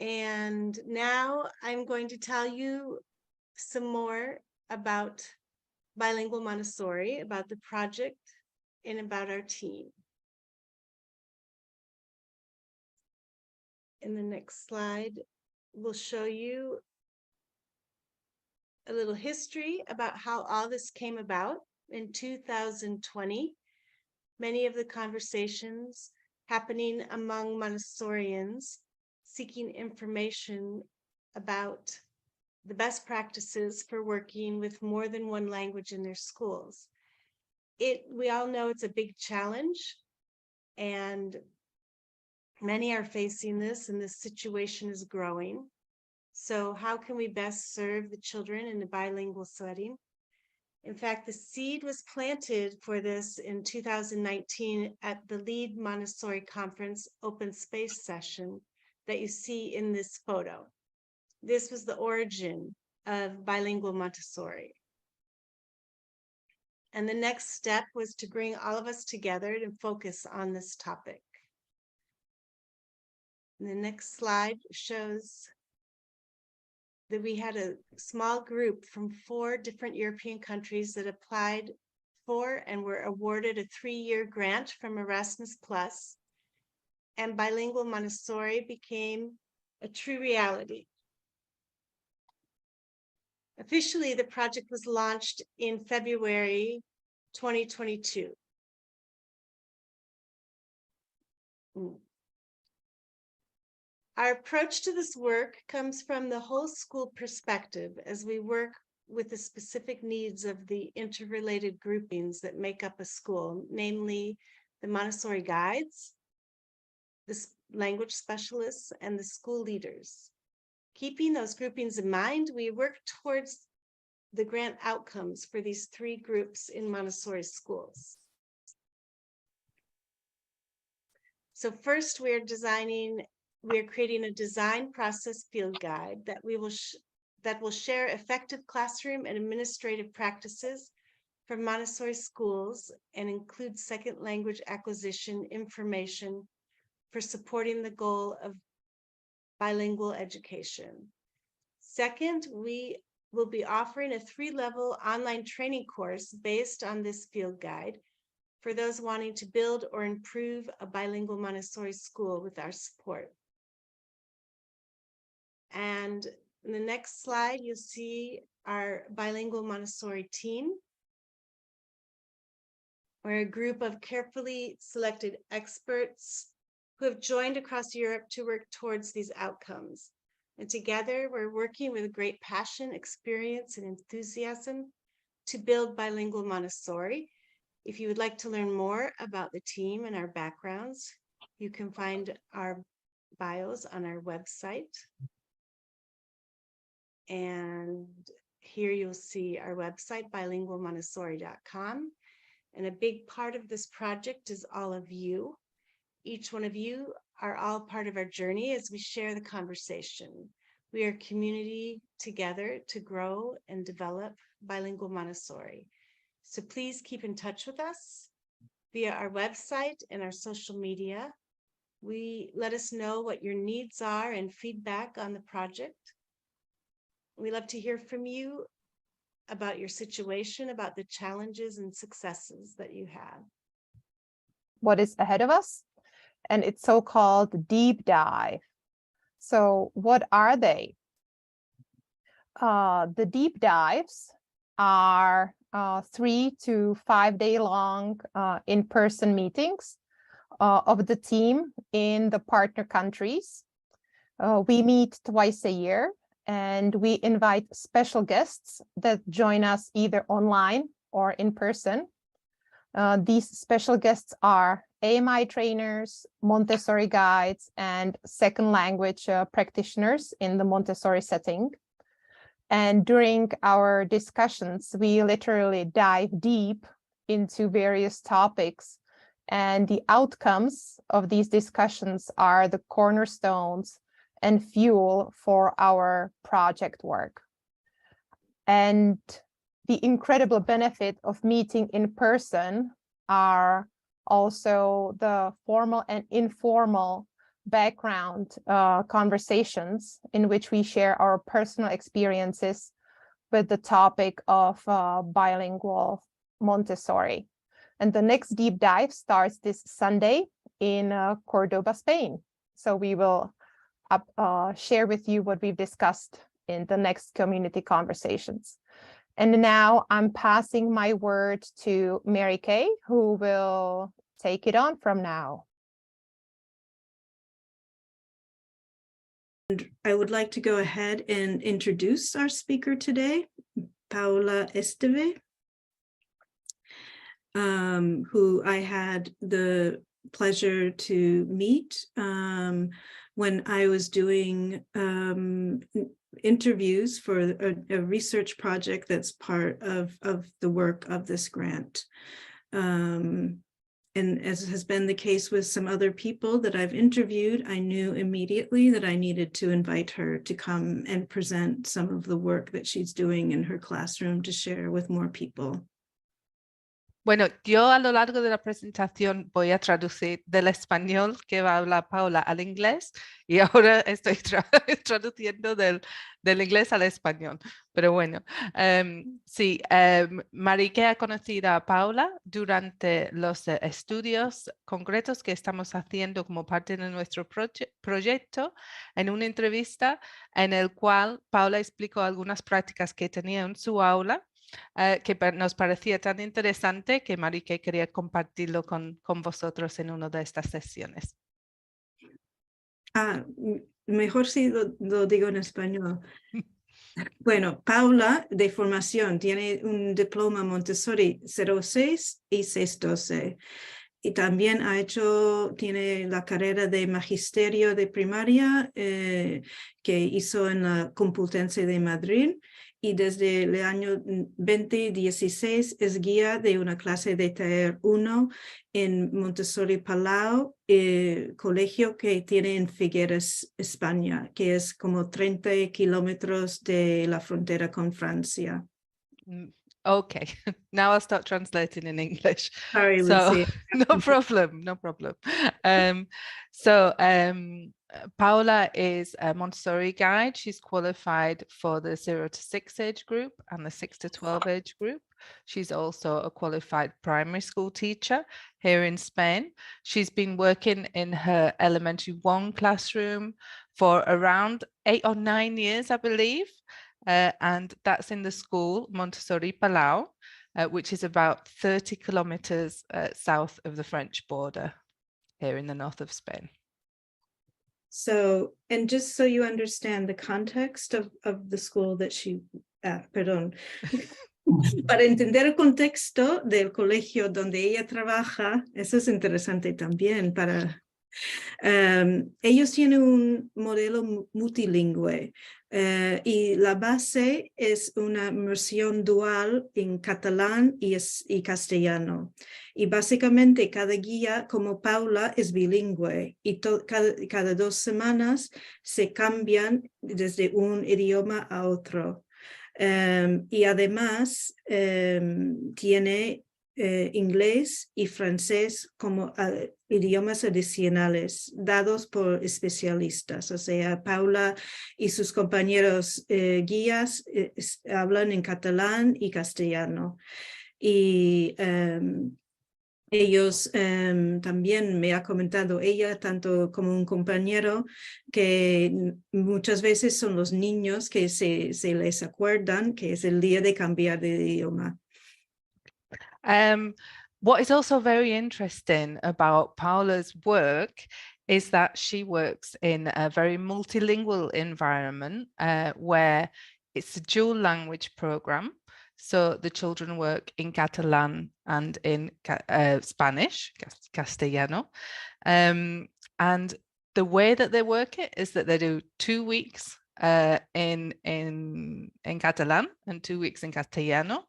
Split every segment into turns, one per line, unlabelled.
And now I'm going to tell you some more about Bilingual Montessori, about the project, and about our team. In the next slide, we'll show you a little history about how all this came about. In 2020, many of the conversations happening among Montessorians seeking information about the best practices for working with more than one language in their schools. We all know it's a big challenge, and many are facing this, and this situation is growing. So how can we best serve the children in a bilingual setting? In fact, the seed was planted for this in 2019 at the Lead Montessori Conference open space session that you see in this photo. This was the origin of Bilingual Montessori. And the next step was to bring all of us together to focus on this topic. And the next slide shows that we had a small group from 4 different European countries that applied for and were awarded a 3-year grant from Erasmus+. And Bilingual Montessori became a true reality. Officially, the project was launched in February 2022. Our approach to this work comes from the whole school perspective as we work with the specific needs of the interrelated groupings that make up a school, namely the Montessori guides, the language specialists, and the school leaders. Keeping those groupings in mind, we work towards the grant outcomes for these 3 groups in Montessori schools. So first, we are creating a design process field guide that will share effective classroom and administrative practices for Montessori schools and include second language acquisition information for supporting the goal of bilingual education. Second, we will be offering a 3-level online training course based on this field guide for those wanting to build or improve a bilingual Montessori school with our support. And in the next slide, you'll see our Bilingual Montessori team. We're a group of carefully selected experts who have joined across Europe to work towards these outcomes. And together, we're working with great passion, experience, and enthusiasm to build Bilingual Montessori. If you would like to learn more about the team and our backgrounds, you can find our bios on our website. And here you'll see our website, bilingualmontessori.com. And a big part of this project is all of you. Each one of you are all part of our journey as we share the conversation. We are a community together to grow and develop Bilingual Montessori. So please keep in touch with us via our website and our social media. Let us know what your needs are and feedback on the project. We love to hear from you about your situation, about the challenges and successes that you have.
What is ahead of us? And it's so-called deep dive. So what are they? The deep dives are 3 to 5 day long in-person meetings of the team in the partner countries. We meet twice a year, and we invite special guests that join us either online or in person. These special guests are AMI trainers, Montessori guides, and second language practitioners in the Montessori setting. And during our discussions, we literally dive deep into various topics, and the outcomes of these discussions are the cornerstones and fuel for our project work. And the incredible benefit of meeting in person are also the formal and informal background conversations in which we share our personal experiences with the topic of bilingual Montessori. And the next deep dive starts this Sunday in Cordoba, Spain. So we will share with you what we've discussed in the next community conversations. And now I'm passing my word to Mary Kay, who will take it on from now.
I would like to go ahead and introduce our speaker today, Paula Esteve, who I had the pleasure to meet when I was doing interviews for a research project that's part of the work of this grant. And as has been the case with some other people that I've interviewed, I knew immediately that I needed to invite her to come and present some of the work that she's doing in her classroom to share with more people.
Bueno, yo a lo largo de la presentación voy a traducir del español que va a hablar Paula al inglés y ahora estoy traduciendo del inglés al español. Pero bueno, sí, Marique ha conocido a Paula durante los estudios concretos que estamos haciendo como parte de nuestro proyecto en una entrevista en el cual Paula explicó algunas prácticas que tenía en su aula que nos parecía tan interesante que Marique quería compartirlo con vosotros en una de estas sesiones.
Mejor si lo digo en español. Bueno, Paula, de formación, tiene un diploma Montessori 06 y 612. Y también tiene la carrera de magisterio de primaria que hizo en la Complutense de Madrid. Y desde el año 2016 es guía de una clase de taller 1 en Montessori Palau, colegio que tiene en Figueres, España, que es como 30 kilómetros de la frontera con Francia.
Okay, now I'll start translating in English.
Sorry,
So,
Lucy.
no problem, no problem. Paula is a Montessori guide. She's qualified for the 0 to 6 age group and the 6 to 12 age group. She's also a qualified primary school teacher here in Spain. She's been working in her elementary 1 classroom for around 8 or 9 years, I believe. And that's in the school Montessori Palau, which is about 30 kilometers south of the French border here in the north of Spain.
So, and just so you understand the context of the school that she, perdón, para entender el contexto del colegio donde ella trabaja, eso es interesante también para... ellos tienen un modelo multilingüe y la base es una inmersión dual en catalán y castellano. Y básicamente cada guía como Paula es bilingüe y cada 2 semanas se cambian desde un idioma a otro. Y además tiene inglés y francés como idiomas adicionales dados por especialistas. O sea, Paula y sus compañeros guías hablan en catalán y castellano. Y ellos también me ha comentado ella, tanto como un compañero, que muchas veces son los niños que se les acuerdan que es el día de cambiar de idioma.
What is also very interesting about Paula's work is that she works in a very multilingual environment where it's a dual language program. So the children work in Catalan and in Spanish, Castellano. And the way that they work it is that they do 2 weeks in Catalan and 2 weeks in Castellano,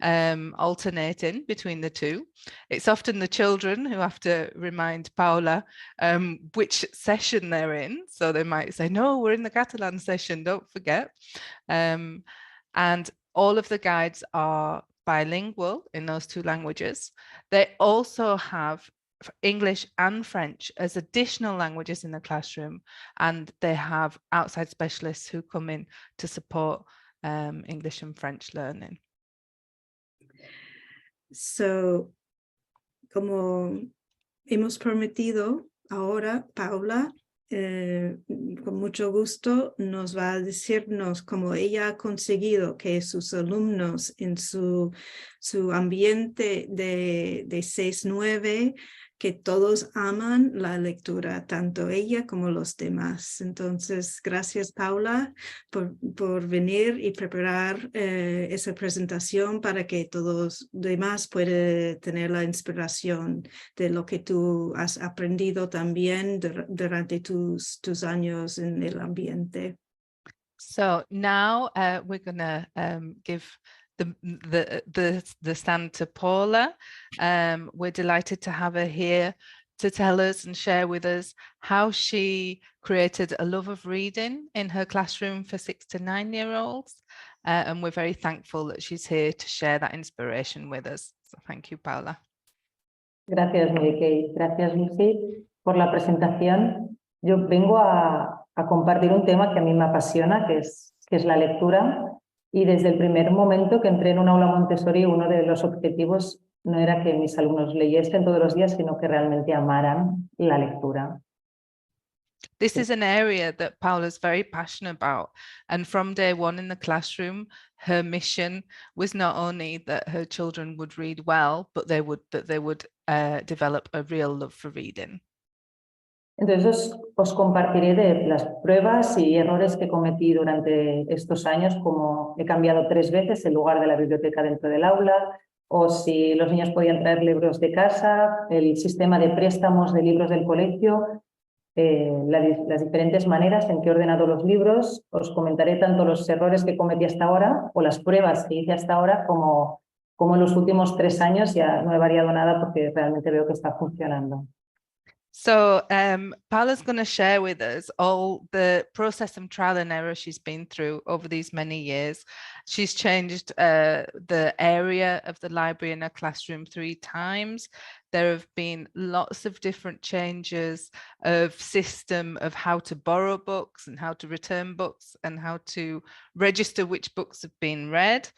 alternating between the two. It's often the children who have to remind Paula which session they're in. So they might say, no, we're in the Catalan session, don't forget. And all of the guides are bilingual in those 2 languages. They also have English and French as additional languages in the classroom, and they have outside specialists who come in to support English and French learning.
So, como hemos prometido, ahora Paula, con mucho gusto, nos va a decirnos cómo ella ha conseguido que sus alumnos en su ambiente de 6-9, que todos aman la lectura, tanto ella como los demás. Entonces, gracias Paula por venir y preparar esa presentación para que todos demás puedan tener la inspiración de lo que tú has aprendido también durante tus años en el ambiente.
So now we're gonna give the stand to Paula. We're delighted to have her here to tell us and share with us how she created a love of reading in her classroom for 6 to 9-year-olds. And we're very thankful that she's here to share that inspiration with us. So thank you, Paula.
Gracias, Mary-Kate. Gracias, Lucy, por la presentación. Yo vengo a compartir un tema que a mí me apasiona, que es la lectura. Y desde el primer momento que entré en un aula Montessori, uno de los objetivos no era que mis alumnos leyesen todos los días, sino que realmente amaran la lectura.
This is an area that Paula's very passionate about, and from day one in the classroom, her mission was not only that her children would read well, but they would develop a real love for reading.
Entonces os compartiré de las pruebas y errores que cometí durante estos años, como he cambiado 3 veces el lugar de la biblioteca dentro del aula, o si los niños podían traer libros de casa, el sistema de préstamos de libros del colegio, las diferentes maneras en que he ordenado los libros. Os comentaré tanto los errores que cometí hasta ahora o las pruebas que hice hasta ahora, como en los últimos 3 años ya no he variado nada porque realmente veo que está funcionando.
So Paula's going to share with us all the process of trial and error she's been through over these many years. She's changed the area of the library in her classroom 3 times. There have been lots of different changes of system of how to borrow books and how to return books and how to register which books have been read.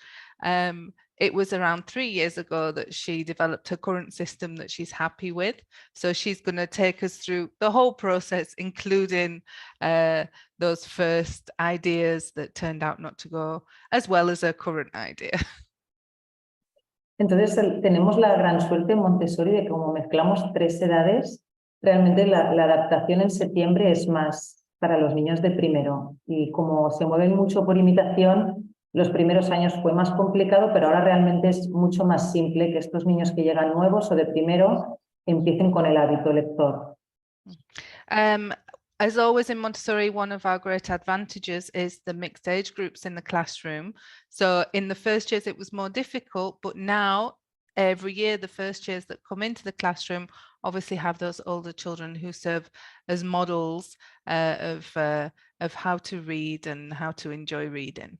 It was around 3 years ago that she developed her current system that she's happy with. So she's going to take us through the whole process, including those first ideas that turned out not to go, as well as her current idea.
Entonces tenemos la gran suerte en Montessori de que como mezclamos 3 edades, realmente la adaptación en septiembre es más para los niños de primero. Y como se mueven mucho por imitación, los primeros años fue más complicado, pero ahora realmente es mucho más simple que estos niños que llegan nuevos o de primero empiecen con el hábito lector.
As always in Montessori, one of our great advantages is the mixed age groups in the classroom. So in the first years it was more difficult, but now every year the first years that come into the classroom obviously have those older children who serve as models of how to read and how to enjoy reading.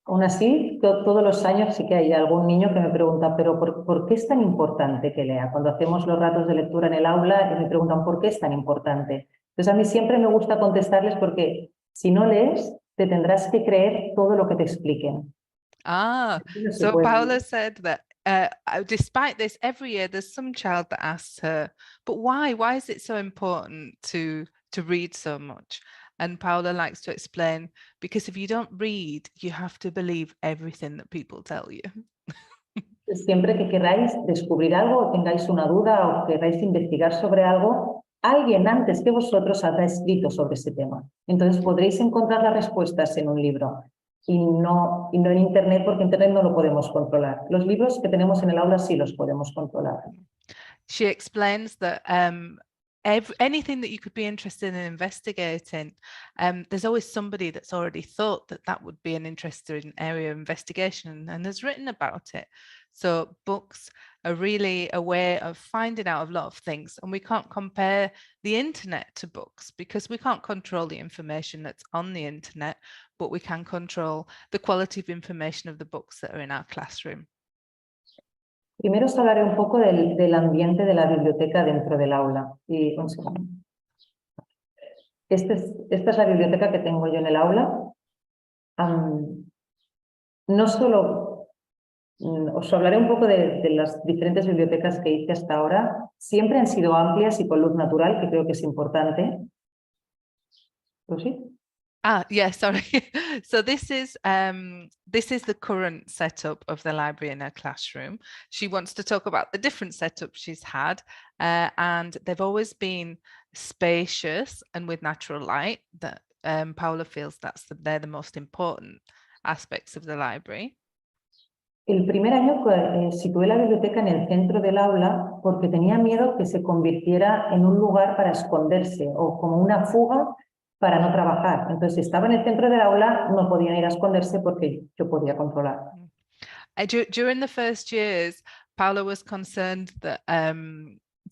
Aún así, todos los años sí que hay algún niño que me pregunta, pero ¿por qué es tan importante que lea? Cuando hacemos los ratos de lectura en el aula, me preguntan ¿por qué es tan importante? Entonces a mí siempre me gusta contestarles porque si no lees, te tendrás que creer todo lo que te expliquen.
So Paula said that despite this, every year there's some child that asks her, but why? Why is it so important to read so much? And Paula likes to explain, because if you don't read, you have to believe everything that people tell you.
Siempre que queráis descubrir algo, o tengáis una duda o queráis investigar sobre algo, alguien antes que vosotros habrá escrito sobre ese tema. Entonces podréis encontrar las respuestas en un libro y no en Internet, porque Internet no lo podemos controlar. Los libros que tenemos en el aula sí los podemos controlar.
She explains that anything that you could be interested in investigating, there's always somebody that's already thought that would be an interesting area of investigation and has written about it. So books are really a way of finding out a lot of things, and we can't compare the internet to books because we can't control the information that's on the internet, but we can control the quality of information of the books that are in our classroom.
Primero os hablaré un poco del ambiente de la biblioteca dentro del aula. Y un segundo. Esta es la biblioteca que tengo yo en el aula. No solo os hablaré un poco de las diferentes bibliotecas que hice hasta ahora. Siempre han sido amplias y con luz natural, que creo que es importante. ¿Pues sí?
Yeah, sorry. So this is the current setup of the library in her classroom. She wants to talk about the different setups she's had, and they've always been spacious and with natural light. That Paula feels they're the most important aspects of the library.
El primer año situé la biblioteca en el centro del aula porque tenía miedo que se convirtiera en un lugar para esconderse o como una fuga para no trabajar. Entonces, si estaba en el centro del aula, no podían ir a esconderse porque yo podía controlar.
During the first years, Paula was concerned that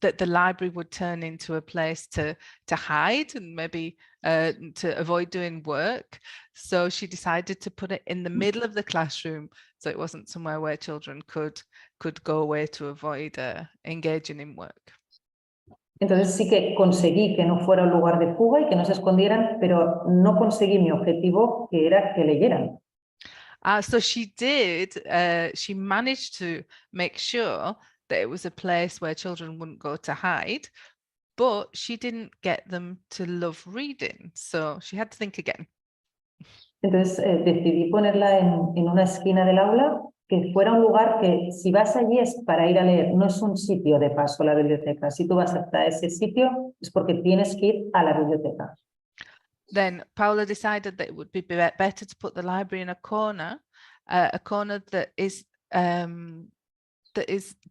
that the library would turn into a place to hide and maybe to avoid doing work. So she decided to put it in the middle of the classroom, so it wasn't somewhere where children could go away to avoid engaging in work.
Entonces sí que conseguí que no fuera un lugar de fuga y que no se escondieran, pero no conseguí mi objetivo, que era que leyeran.
So she managed to make sure that it was a place where children wouldn't go to hide, but she didn't get them to love reading. So she had to think again.
Entonces decidí ponerla en una esquina del aula, que fuera un lugar que si vas allí es para ir a leer, no es un sitio de paso la biblioteca. Si tú vas hasta ese sitio es porque tienes que ir a la biblioteca.
Then Paula decided that it would be better to put the library in a corner that is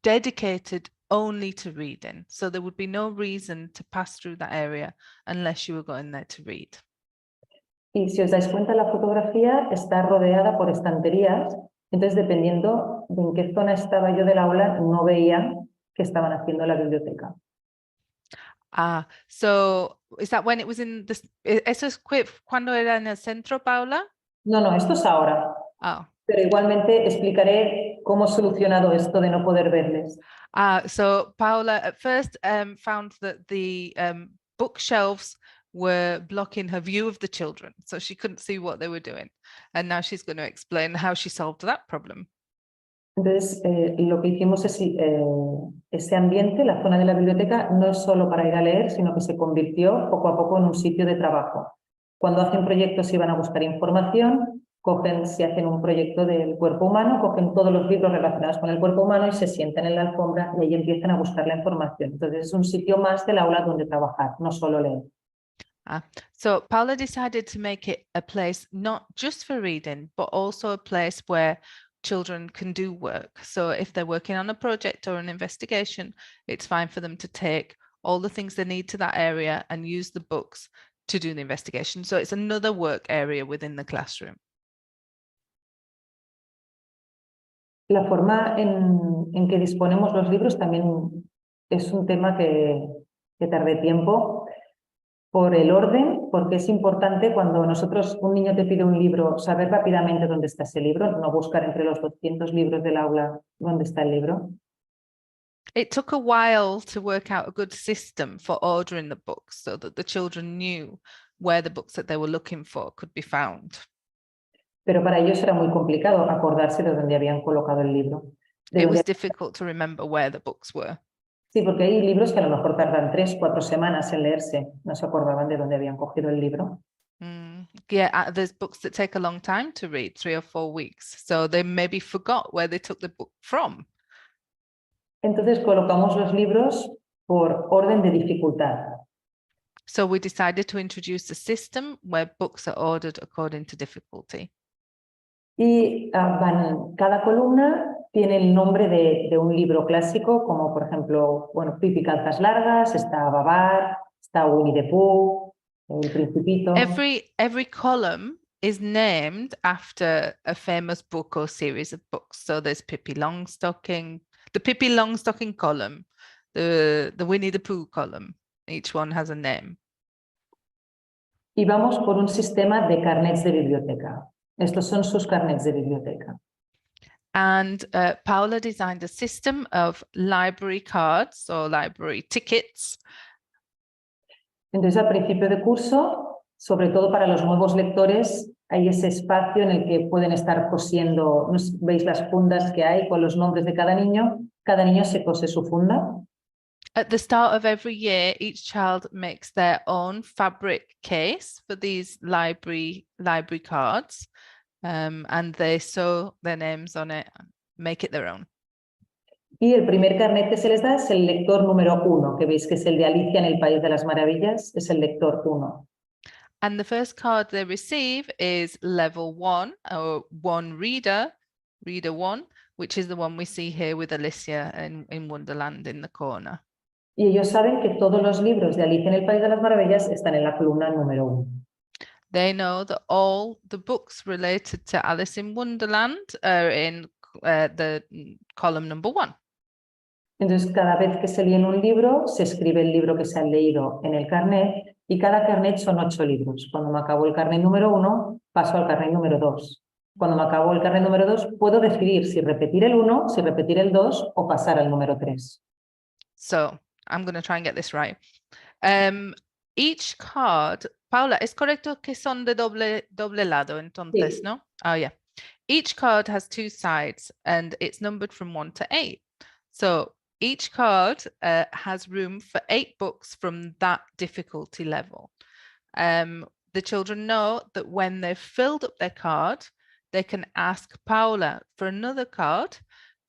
dedicated only to reading. So there would be no reason to pass through that area unless you were going there to read.
Y si os dais cuenta, la fotografía está rodeada por estanterías. Entonces, dependiendo de en qué zona estaba yo del aula, no veía qué estaban haciendo en la biblioteca.
So is that when it was in this? ¿Eso es cuando era en el centro, Paula?
No, esto es ahora.
Oh.
Pero igualmente explicaré cómo he solucionado esto de no poder verles.
So Paula at first found that the bookshelves were blocking her view of the children, so she couldn't see what they were doing. And now she's going to explain how she solved that problem.
Entonces, lo que hicimos es ese ambiente, la zona de la biblioteca, no es solo para ir a leer, sino que se convirtió poco a poco en un sitio de trabajo. Cuando hacen proyectos y van a buscar información, si hacen un proyecto del cuerpo humano, cogen todos los libros relacionados con el cuerpo humano y se sientan en la alfombra y ahí empiezan a buscar la información. Entonces, es un sitio más del aula donde trabajar, no solo leer.
So Paula decided to make it a place not just for reading, but also a place where children can do work. So if they're working on a project or an investigation, it's fine for them to take all the things they need to that area and use the books to do the investigation. So it's another work area within the classroom.
La forma en que disponemos los libros también es un tema que tardé tiempo. Por el orden, porque es importante cuando un niño te pide un libro, saber rápidamente dónde está ese libro, no buscar entre los 200 libros del aula dónde está el libro.
It took a while to work out a good system for ordering the books so that the children knew where the books that they were looking for could be found.
Pero para ellos era muy complicado acordarse de dónde habían colocado el libro.
It was difficult to remember where the books were.
Sí, porque hay libros que a lo mejor tardan 3 o 4 semanas en leerse. No se acordaban de dónde habían cogido el libro.
Yeah, there's books that take a long time to read, 3 or 4 weeks. So they maybe forgot where they took the book from.
Entonces colocamos los libros por orden de dificultad.
So we decided to introduce a system where books are ordered according to difficulty.
Y cada columna tiene el nombre de un libro clásico, como por ejemplo, Pipi Calzas Largas, está Babar, está Winnie the Pooh, El Principito.
Every column is named after a famous book or series of books. So there's Pippi Longstocking, the Pippi Longstocking column, the Winnie the Pooh column. Each one has a name.
Y vamos por un sistema de carnets de biblioteca. Estos son sus carnets de biblioteca.
And Paula designed a system of library cards or library tickets.
Entonces, al principio de curso, sobre todo para los nuevos lectores, hay ese espacio en el que pueden estar cosiendo, ¿veis las fundas que hay con los nombres de cada niño? Cada niño se cose su funda.
At the start of every year, each child makes their own fabric case for these library cards, and they sew their names on it, make it their own.
Y el primer carnet que se les da es el lector número 1, que veis que es el de Alicia en el País de las Maravillas, es el lector 1.
And the first card they receive is level 1 or one reader 1, which is the one we see here with Alicia in Wonderland in the corner.
Y ellos saben que todos los libros de Alicia en el País de las Maravillas están en la columna número 1.
They know that all the books related to Alice in Wonderland are in the column number 1.
Entonces, cada vez que se lee un libro, se escribe el libro que se ha leído en el carnet y cada carnet son 8 libros. Cuando me acabó el carnet número 1, paso al carnet número 2. Cuando me acabó el carnet número 2, puedo decidir si repetir el 1, si repetir el 2 o pasar al número 3.
So I'm going to try and get this right. Each card, Paula, ¿es correcto que son de doble lado entonces,
Sí.
no? Oh, yeah. Each card has 2 sides and it's numbered from 1 to 8. So each card has room for 8 books from that difficulty level. The children know that when they've filled up their card, they can ask Paula for another card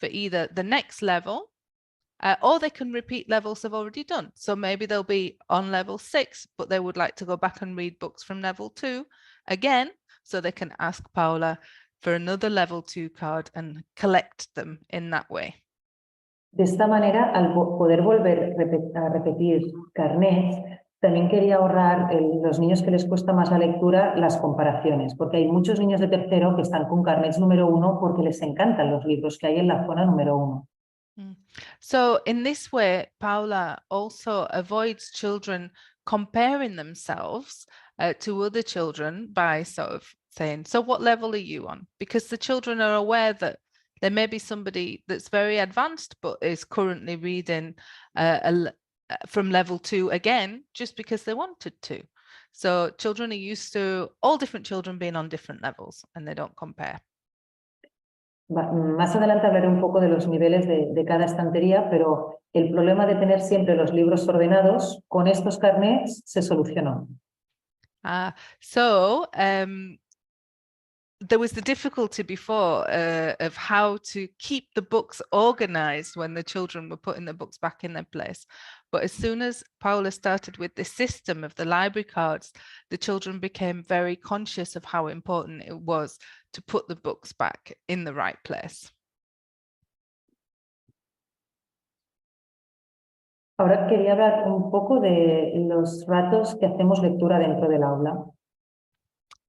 for either the next level or they can repeat levels they've already done. So maybe they'll be on level 6, but they would like to go back and read books from level 2 again. So they can ask Paula for another level 2 card and collect them in that way.
De esta manera, al poder volver a repetir carnets, también quería ahorrar los niños que les cuesta más la lectura las comparaciones, porque hay muchos niños de tercero que están con carnets número 1 porque les encantan los libros que hay en la zona número 1.
So in this way, Paula also avoids children comparing themselves to other children by sort of saying, so what level are you on? Because the children are aware that there may be somebody that's very advanced but is currently reading from level 2 again, just because they wanted to. So children are used to all different children being on different levels and they don't compare.
Más adelante hablaré un poco de los niveles de cada estantería, pero el problema de tener siempre los libros ordenados, con estos carnets se solucionó.
There was the difficulty before of how to keep the books organized when the children were putting the books back in their place. But as soon as Paula started with this system of the library cards, the children became very conscious of how important it was to put the books back in the right place.
Ahora quería hablar un poco de los ratos que hacemos lectura dentro del aula.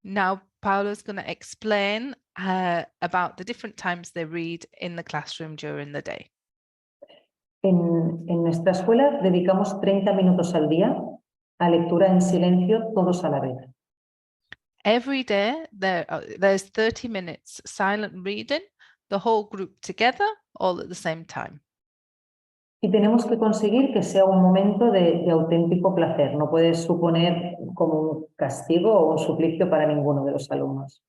Now, Paula's going to explain about the different times they read in the classroom during the day.
En nuestra escuela dedicamos 30 minutos al día a lectura en silencio, todos a la vez.
Every day there's 30 minutes silent reading, the whole group together, all at the same time.
Y tenemos que conseguir que sea un momento de auténtico placer. No puede suponer como un castigo o un suplicio para ninguno de los alumnos.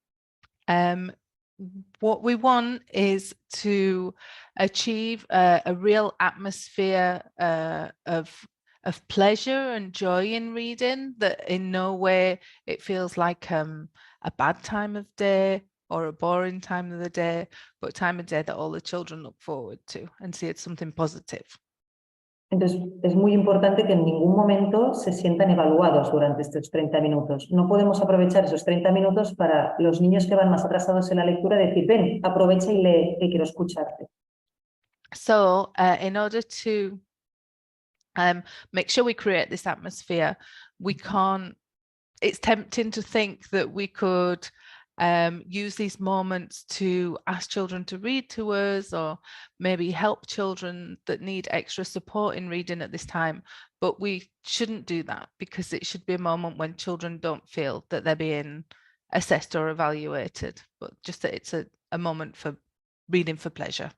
What we want is to achieve a real atmosphere of pleasure and joy in reading, that in no way it feels like a bad time of day or a boring time of the day, but time of day that all the children look forward to and see it's something positive.
Entonces, es muy importante que en ningún momento se sientan evaluados durante estos 30 minutos. No podemos aprovechar esos 30 minutos para los niños que van más atrasados en la lectura decir, ven, aprovecha y lee, que quiero escucharte.
So, in order to make sure we create this atmosphere, it's tempting to think that we could use these moments to ask children to read to us, or maybe help children that need extra support in reading at this time. But we shouldn't do that, because it should be a moment when children don't feel that they're being assessed or evaluated, but just that it's a moment for reading for pleasure.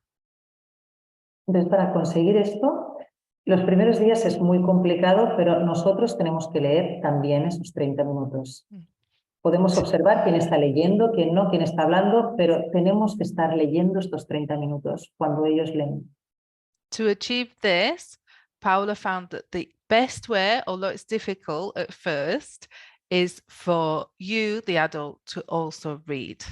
Entonces, para conseguir esto, los primeros días es muy complicado, pero nosotros tenemos que leer también esos 30 minutos. Podemos observar quién está leyendo, quién no, quién está hablando, pero tenemos que estar leyendo estos 30 minutos cuando ellos leen.
To achieve this, Paula found that the best way, although it's difficult at first, is for you, the adult, to also read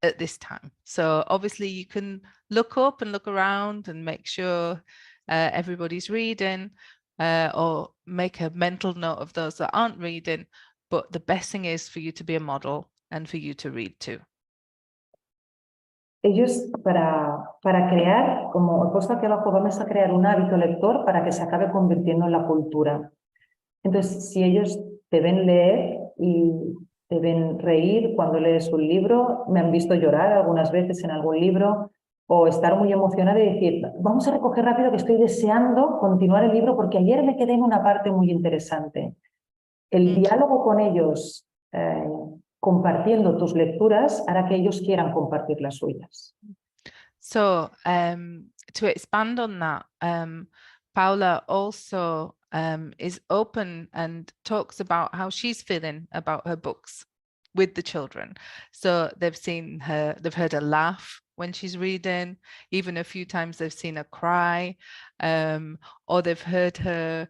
at this time. So obviously you can look up and look around and make sure everybody's reading, or make a mental note of those that aren't reading. But the best thing is for you to be a model and for you to read too.
Ellos, para crear, como he puesto aquí abajo, vamos a crear un hábito lector para que se acabe convirtiendo en la cultura. Entonces, si ellos te ven leer y te ven reír cuando lees un libro, me han visto llorar algunas veces en algún libro, o estar muy emocionada y decir, vamos a recoger rápido que estoy deseando continuar el libro porque ayer me quedé en una parte muy interesante. El diálogo con ellos, compartiendo tus lecturas, hará que ellos quieran compartir las suyas.
So to expand on that, Paula also is open and talks about how she's feeling about her books with the children. So they've heard her laugh when she's reading, even a few times they've seen her cry, or they've heard her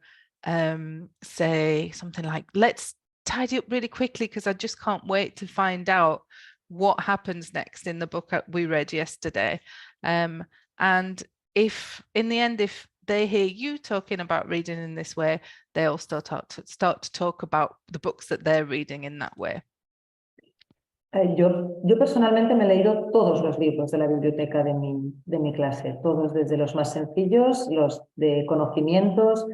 say something like, let's tidy up really quickly because I just can't wait to find out what happens next in the book we read yesterday. And if in the end, if they hear you talking about reading in this way, they all start to talk about the books that they're reading in that way.
Yo personalmente me he leído todos los libros de la biblioteca de mi clase, todos desde los más sencillos, los de conocimientos,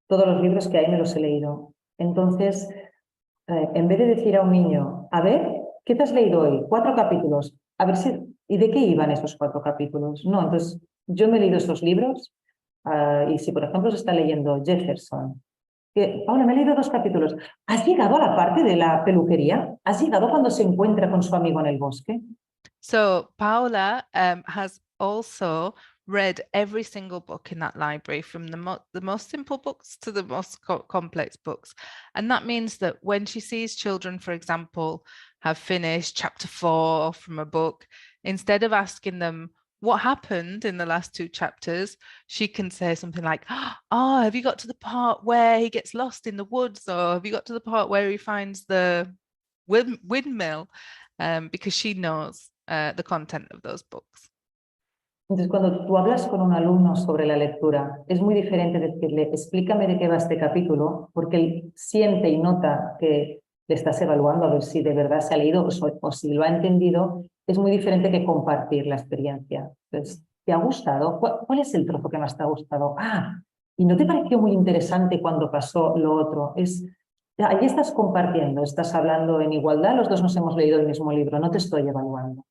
todos los libros que hay me los he leído. Entonces, en vez de decir a un niño, a ver, ¿qué te has leído hoy? 4 capítulos. A ver si, ¿y de qué iban esos 4 capítulos? No, entonces yo me he leído estos libros y si por ejemplo se está leyendo Jefferson, Paula, me he leído 2 capítulos. ¿Has llegado a la parte de la peluquería? ¿Has llegado cuando se encuentra con su amigo en el bosque?
So Paula has also read every single book in that library, from the most simple books to the most complex books. And that means that when she sees children, for example, have finished chapter 4 from a book, instead of asking them what happened in the last 2 chapters, she can say something like, oh, have you got to the part where he gets lost in the woods? Or have you got to the part where he finds the windmill? Because she knows the content of those books.
Entonces, cuando tú hablas con un alumno sobre la lectura, es muy diferente decirle, explícame de qué va este capítulo, porque él siente y nota que le estás evaluando a ver si de verdad se ha leído o si lo ha entendido. Es muy diferente que compartir la experiencia. Entonces, ¿te ha gustado? ¿Cuál es el trozo que más te ha gustado? Ah, ¿y no te pareció muy interesante cuando pasó lo otro? Ahí estás compartiendo, estás hablando en igualdad, los dos nos hemos leído el mismo libro, no te estoy evaluando.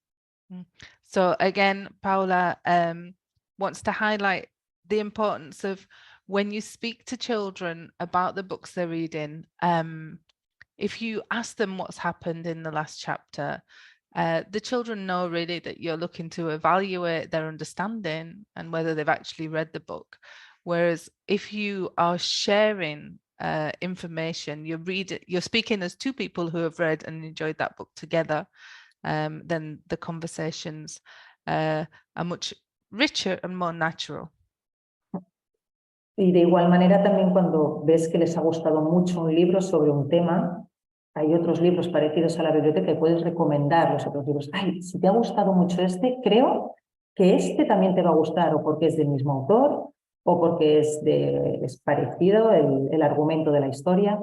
So again, Paula wants to highlight the importance of when you speak to children about the books they're reading, if you ask them what's happened in the last chapter, the children know really that you're looking to evaluate their understanding and whether they've actually read the book. Whereas if you are sharing information, you're speaking as 2 people who have read and enjoyed that book together, then the conversations are much richer and more natural.
Y de igual manera también cuando ves que les ha gustado mucho un libro sobre un tema, hay otros libros parecidos a la biblioteca y puedes recomendar los otros libros. Ay, si te ha gustado mucho este, creo que este también te va a gustar, o porque es del mismo autor, o porque es parecido el argumento de la historia.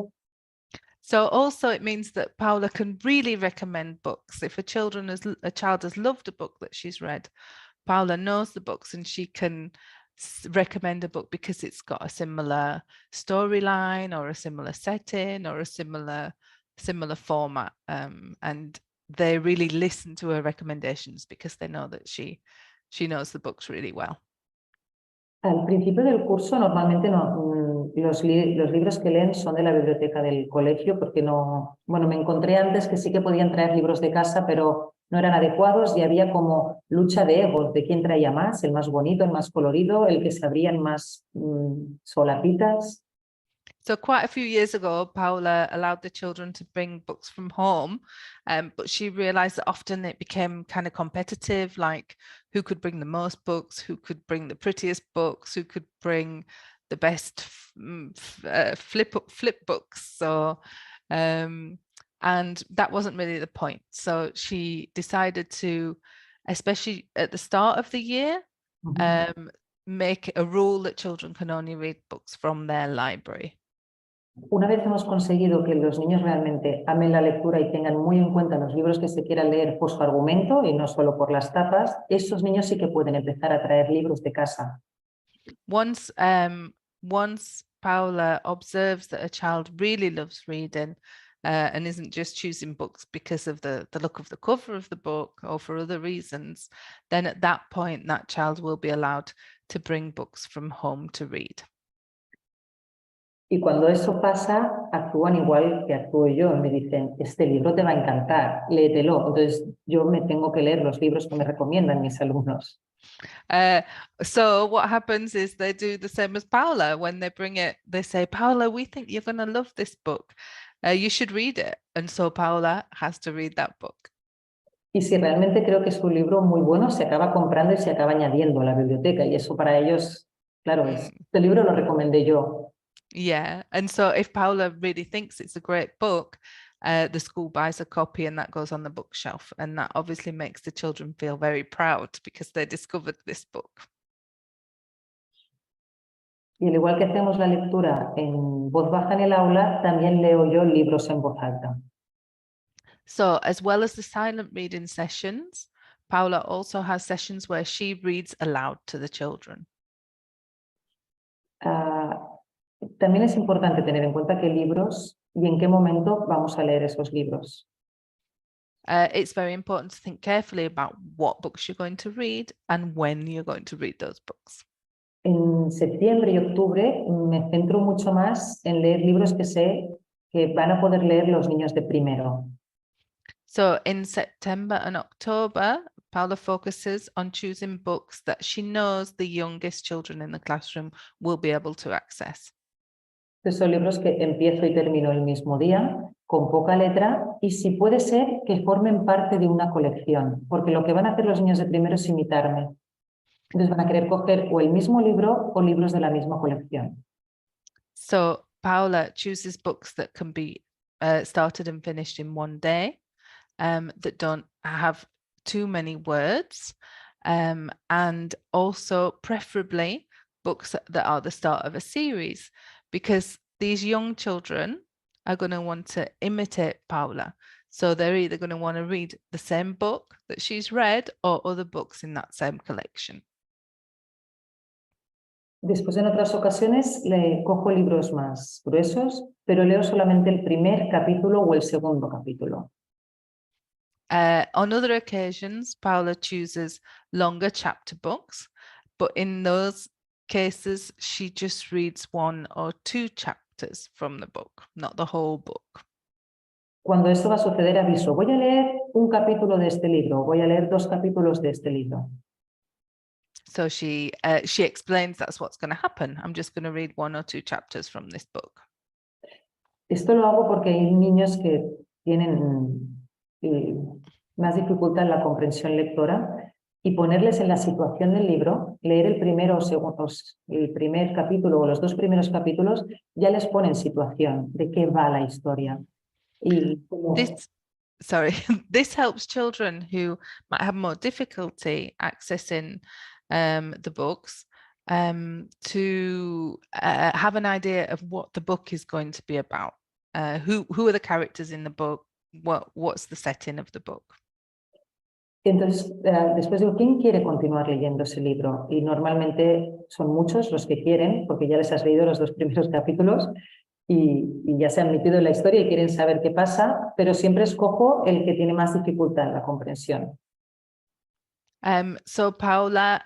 So also it means that Paula can really recommend books. If a child has loved a book that she's read, Paula knows the books and she can recommend a book because it's got a similar storyline or a similar setting or a similar format, and they really listen to her recommendations because they know that she knows the books really well.
Al principio del curso normalmente los libros que leen son de la biblioteca del colegio porque no, bueno, me encontré antes que sí que podían traer libros de casa, pero no eran adecuados y había como lucha de egos de quién traía más, el más bonito, el más colorido, el que se abrían más solapitas.
So quite a few years ago, Paula allowed the children to bring books from home, but she realized that often it became kind of competitive, like who could bring the most books, who could bring the prettiest books, who could bring the best flip books. So, and that wasn't really the point. So she decided to, especially at the start of the year, make a rule that children can only read books from their library.
Una vez hemos conseguido que los niños realmente amen la lectura y tengan muy en cuenta los libros que se quieran leer por su argumento y no solo por las tapas, esos niños sí que pueden empezar a traer libros de casa.
Once Paula observes that a child really loves reading and isn't just choosing books because of the look of the cover of the book or for other reasons, then at that point that child will be allowed to bring books from home to read.
Y cuando eso pasa, actúan igual que actúo yo. Me dicen, este libro te va a encantar, léetelo. Entonces yo me tengo que leer los libros que me recomiendan mis alumnos.
So what happens is they do the same as Paula. When they bring it, they say, Paula, we think you're going to love this book. You should read it. And so Paula has to read that book.
Y si realmente creo que es un libro muy bueno, se acaba comprando y se acaba añadiendo a la biblioteca. Y eso para ellos, claro, este libro lo recomendé yo.
Yeah, and so if Paula really thinks it's a great book, the school buys a copy and that goes on the bookshelf, and that obviously makes the children feel very proud because they discovered this book.
Y al igual que hacemos la lectura en voz baja en el aula, también leo yo libros en voz alta.
So as well as the silent reading sessions, Paula also has sessions where she reads aloud to the children.
También es importante tener en cuenta qué libros y en qué momento vamos a leer esos libros.
It's very important to think carefully about what books you're going to read and when you're going to read those books.
En septiembre y octubre me centro mucho más en leer libros que sé que van a poder leer los niños de primero.
So in September and October, Paula focuses on choosing books that she knows the youngest children in the classroom will be able to access.
Estos son libros que empiezo y termino el mismo día, con poca letra, y si puede ser que formen parte de una colección, porque lo que van a hacer los niños de primero es imitarme. Entonces van a querer coger o el mismo libro o libros de la misma colección.
So Paula chooses books that can be started and finished in one day, that don't have too many words, and also preferably books that are the start of a series, because these young children are going to want to imitate Paula. So they're either going to want to read the same book that she's read or other books in that same collection.
Después, en otras ocasiones, le cojo libros más gruesos, pero leo solamente el primer capítulo o el segundo capítulo.
On other occasions, Paula chooses longer chapter books, but in those cases, she just reads 1 or 2 chapters from the book, not the whole book.
Cuando esto va a suceder, aviso, voy a leer un capítulo de este libro, voy a leer 2 capítulos de este libro.
So she explains that's what's going to happen. I'm just going to read 1 or 2 chapters from this book.
Esto lo hago porque hay niños que tienen más dificultad en la comprensión lectora y ponerles en la situación del libro, leer el primero o segundo, el primer capítulo o los 2 primeros capítulos, ya les pone en situación de qué va la historia. Y como...
This helps children who might have more difficulty accessing the books to have an idea of what the book is going to be about. Who are the characters in the book? What's the setting of the book?
Entonces, después digo, ¿quién quiere continuar leyendo ese libro? Y normalmente son muchos los que quieren, porque ya les has leído los 2 primeros capítulos y ya se han metido en la historia y quieren saber qué pasa, pero siempre escojo el que tiene más dificultad en la comprensión.
So Paula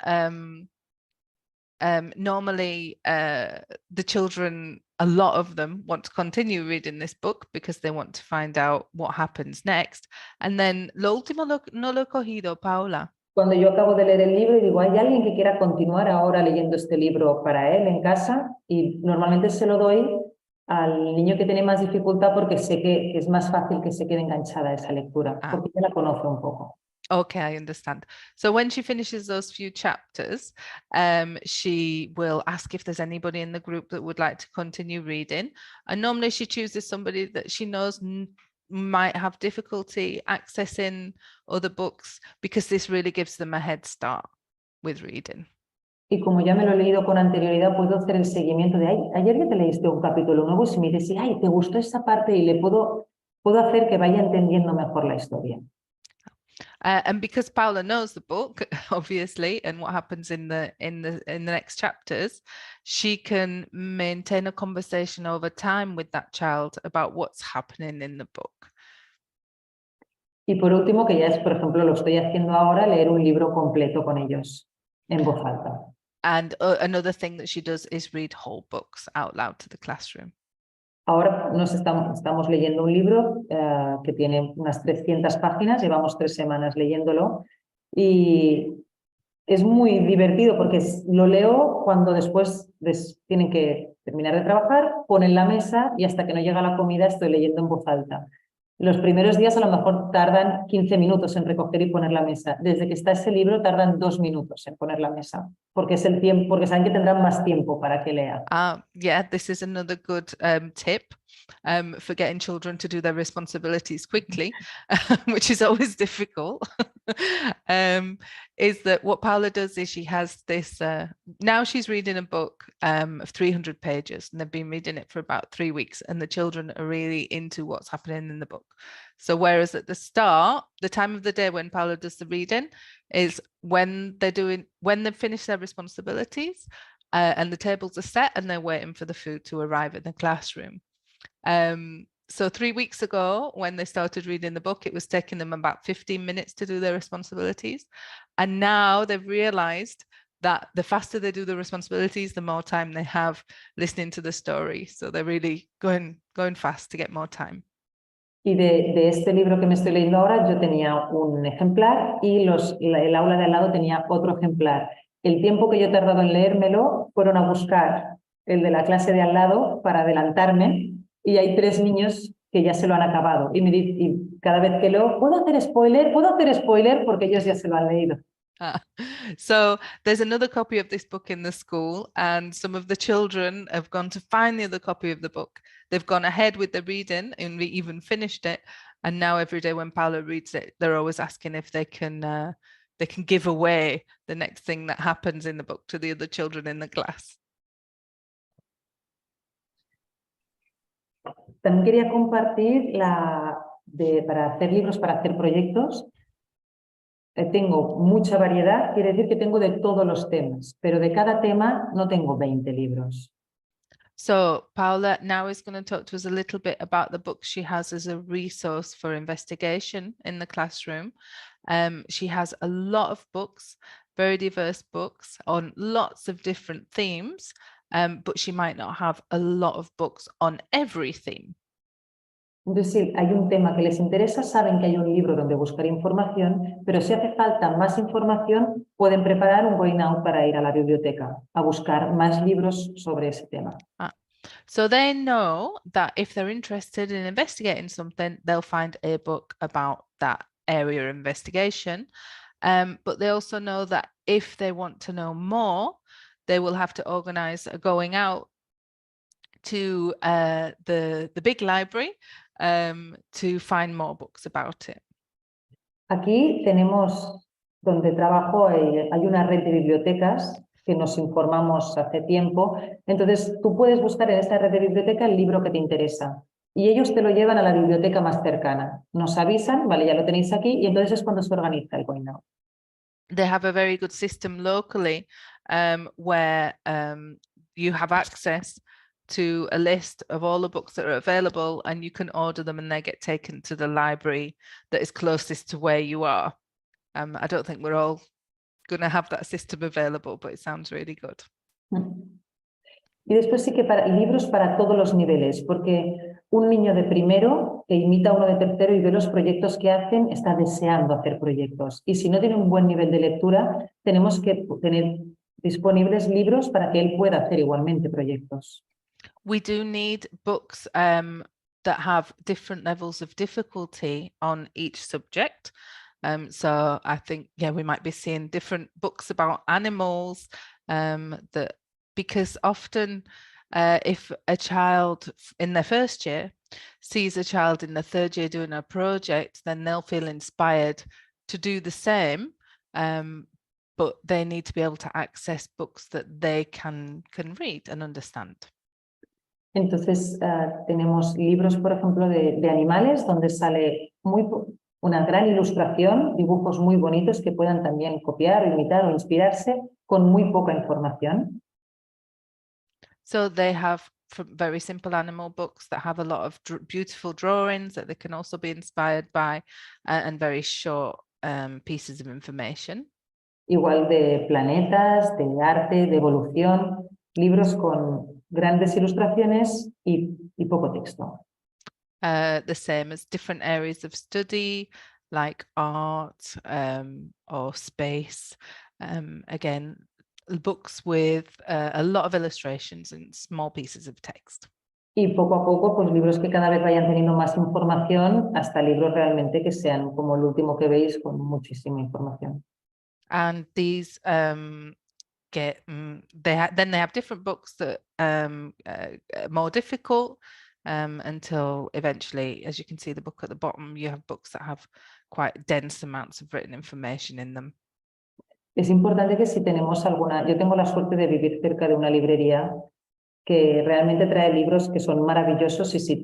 normally the children, a lot of them want to continue reading this book because they want to find out what happens next. And then lo último no lo he cogido, Paula.
Cuando yo acabo de leer el libro y digo, ¿hay alguien que quiera continuar ahora leyendo este libro para él en casa? Y normalmente se lo doy al niño que tiene más dificultad porque sé que es más fácil que se quede enganchada a esa lectura, porque ya la conoce un poco.
Okay, I understand. So when she finishes those few chapters, she will ask if there's anybody in the group that would like to continue reading. And normally she chooses somebody that she knows might have difficulty accessing other books, because this really gives them a head start with reading.
Y como ya me lo he leído con anterioridad, puedo hacer el seguimiento de, ayer ya te leíste un capítulo nuevo, y si me dices, ay, te gustó esa parte, y le puedo hacer que vaya entendiendo mejor la historia.
And because Paula knows the book, obviously, and what happens in the next chapters, she can maintain a conversation over time with that child about what's happening in the book.
Y por último, que ya es, por ejemplo, lo estoy haciendo ahora, leer un libro completo con ellos en voz alta.
And another thing that she does is read whole books out loud to the classroom.
Ahora estamos leyendo un libro que tiene unas 300 páginas, llevamos 3 semanas leyéndolo y es muy divertido porque lo leo cuando después tienen que terminar de trabajar, ponen la mesa y hasta que no llega la comida estoy leyendo en voz alta. Los primeros días a lo mejor tardan 15 minutos en recoger y poner la mesa. Desde que está ese libro tardan 2 minutos en poner la mesa, porque es el tiempo, porque saben que tendrán más tiempo para que lea.
Yeah, this is another good tip for getting children to do their responsibilities quickly, which is always difficult. Is that what Paula does is she has this, now she's reading a book of 300 pages, and they've been reading it for about 3 weeks, and the children are really into what's happening in the book. So whereas at the start, the time of the day when Paula does the reading is when they've finished their responsibilities, and the tables are set and they're waiting for the food to arrive in the classroom. So 3 weeks ago, when they started reading the book, it was taking them about 15 minutes to do their responsibilities. And now they've realized that the faster they do the responsibilities, the more time they have listening to the story. So they're really going fast to get more time.
Y de este libro que me estoy leyendo ahora, yo tenía un ejemplar y el aula de al lado tenía otro ejemplar. El tiempo que yo he tardado en leérmelo fueron a buscar el de la clase de al lado para adelantarme, y hay 3 niños que ya se lo han acabado. Y cada vez que leo, ¿puedo hacer spoiler? ¿Puedo hacer spoiler? Porque ellos ya se lo han leído.
So there's another copy of this book in the school, and some of the children have gone to find the other copy of the book. They've gone ahead with the reading and even finished it, and now every day when Paula reads it, they're always asking if they can give away the next thing that happens in the book to the other children in the class.
También quería compartir para hacer libros, para hacer proyectos. Tengo mucha variedad, quiere decir que tengo de todos los temas, pero de cada tema no tengo 20 libros.
So Paula now is going to talk to us a little bit about the books she has as a resource for investigation in the classroom. She has a lot of books, very diverse books on lots of different themes, but she might not have a lot of books on every theme.
Entonces, si hay un tema que les interesa, saben que hay un libro donde buscar información, pero si hace falta más información, pueden preparar un going out para ir a la biblioteca a buscar más libros sobre ese tema.
So they know that if they're interested in investigating something, they'll find a book about that area of investigation. But they also know that if they want to know more, they will have to organize a going out to the big library to find more books about it.
Aquí tenemos, donde trabajo, hay una red de bibliotecas que nos informamos hace tiempo. Entonces, tú puedes buscar en esta red de biblioteca el libro que te interesa y ellos te lo llevan a la biblioteca más cercana. Nos avisan, vale, ya lo tenéis aquí, y entonces es cuando se organiza el going out.
They have a very good system locally where you have access to a list of all the books that are available, and you can order them and they get taken to the library that is closest to where you are. I don't think we're all going to have that system available, but it sounds really good.
Y después sí que libros para todos los niveles, porque un niño de primero que imita a uno de tercero y ve los proyectos que hacen, está deseando hacer proyectos. Y si no tiene un buen nivel de lectura, tenemos que tener disponibles libros para que él pueda hacer igualmente proyectos.
We do need books that have different levels of difficulty on each subject. So I think, yeah, we might be seeing different books about animals because often if a child in their first year sees a child in the third year doing a project, then they'll feel inspired to do the same, but they need to be able to access books that they can read and understand.
Entonces tenemos libros, por ejemplo, de animales, donde sale una gran ilustración, dibujos muy bonitos que puedan también copiar, imitar o inspirarse con muy poca información.
So they have very simple animal books that have a lot of beautiful drawings that they can also be inspired by and very short pieces of information.
Igual de planetas, de arte, de evolución, libros con grandes ilustraciones y poco texto.
The same as different areas of study like art or space. Again, books with a lot of illustrations and small pieces of text.
Y poco a poco, pues libros que cada vez vayan teniendo más información, hasta libros realmente que sean como el último que veis con muchísima información.
And these then they have different books that are more difficult until eventually, as you can see the book at the bottom, you have books that have quite dense amounts of written information in them.
Es importante que si tenemos alguna, yo tengo la suerte de vivir cerca de una librería que realmente trae libros que son maravillosos y si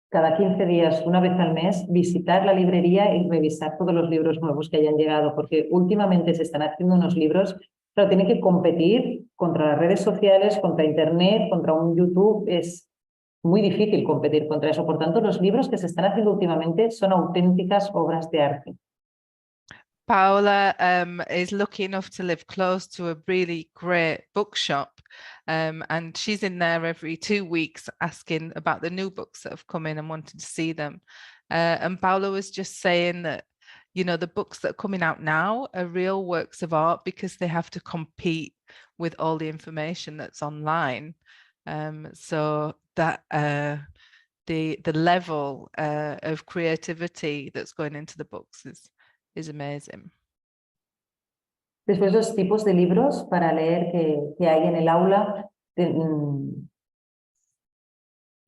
cada 15 días, una vez al mes, visitar la librería y revisar todos los libros nuevos que hayan llegado, porque últimamente se están haciendo unos libros, pero tienen que competir contra las redes sociales, contra Internet, contra un YouTube, es muy difícil competir contra eso. Por tanto, los libros que se están haciendo últimamente son auténticas obras de arte.
Paula is lucky enough to live close to a really great bookshop and she's in there every 2 weeks asking about the new books that have come in and wanting to see them. And Paula was just saying that, you know, the books that are coming out now are real works of art because they have to compete with all the information that's online. So that the level of creativity that's going into the books is amazing.
Después, los tipos de libros para leer que hay en el aula.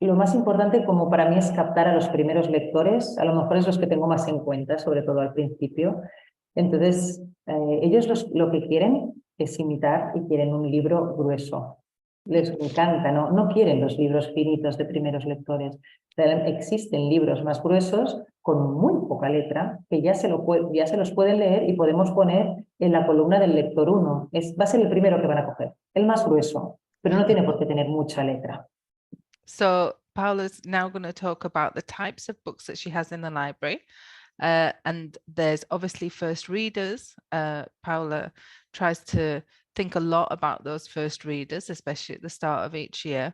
Lo más importante como para mí es captar a los primeros lectores, a lo mejor es los que tengo más en cuenta, sobre todo al principio. Entonces, ellos lo que quieren es imitar y quieren un libro grueso. Les encanta, no quieren los libros finitos de primeros lectores. Existen libros más gruesos con muy poca letra que ya se los pueden leer y podemos poner en la columna del lector 1. Va a ser el primero que van a coger, el más grueso, pero no tiene por qué tener mucha letra.
So Paula's now going to talk about the types of books that she has in the library. And there's obviously first readers. Paula tries to think a lot about those first readers, especially at the start of each year.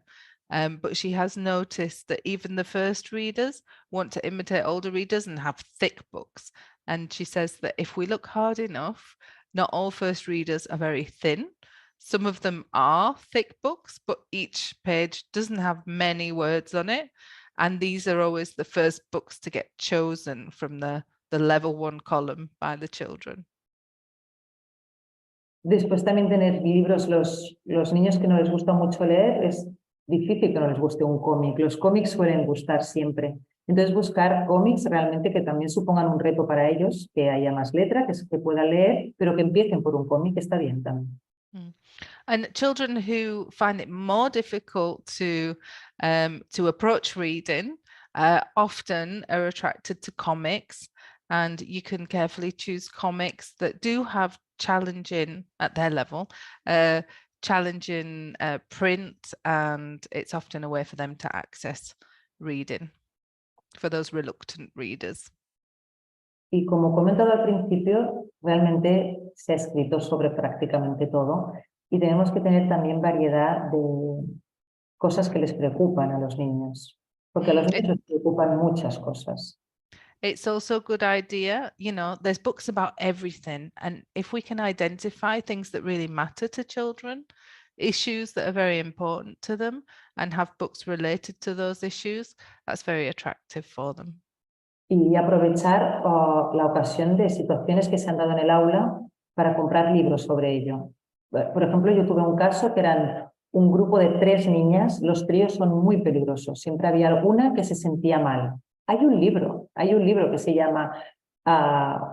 But she has noticed that even the first readers want to imitate older readers and have thick books. And she says that if we look hard enough, not all first readers are very thin. Some of them are thick books, but each page doesn't have many words on it. And these are always the first books to get chosen from the level 1 column by the children.
Después también tener libros, los niños que no les gusta mucho leer, es difícil que no les guste un cómic. Los cómics suelen gustar siempre. Entonces buscar cómics realmente que también supongan un reto para ellos, que haya más letra, que puedan leer, pero que empiecen por un cómic, está bien también.
And children who find it more difficult to approach reading often are attracted to comics, and you can carefully choose comics that do have challenging at their level, challenging print, and it's often a way for them to access reading for those reluctant readers.
Y como he comentado al principio, realmente se ha escrito sobre prácticamente todo. Y tenemos que tener también variedad de cosas que les preocupan a los niños, porque a los niños les preocupan muchas cosas.
It's also a good idea, you know, there's books about everything. And if we can identify things that really matter to children, issues that are very important to them, and have books related to those issues, that's very attractive for them.
Y aprovechar la ocasión de situaciones que se han dado en el aula para comprar libros sobre ello. Por ejemplo, yo tuve un caso que eran un grupo de 3 niñas, los tríos son muy peligrosos, siempre había alguna que se sentía mal. Hay un libro que se llama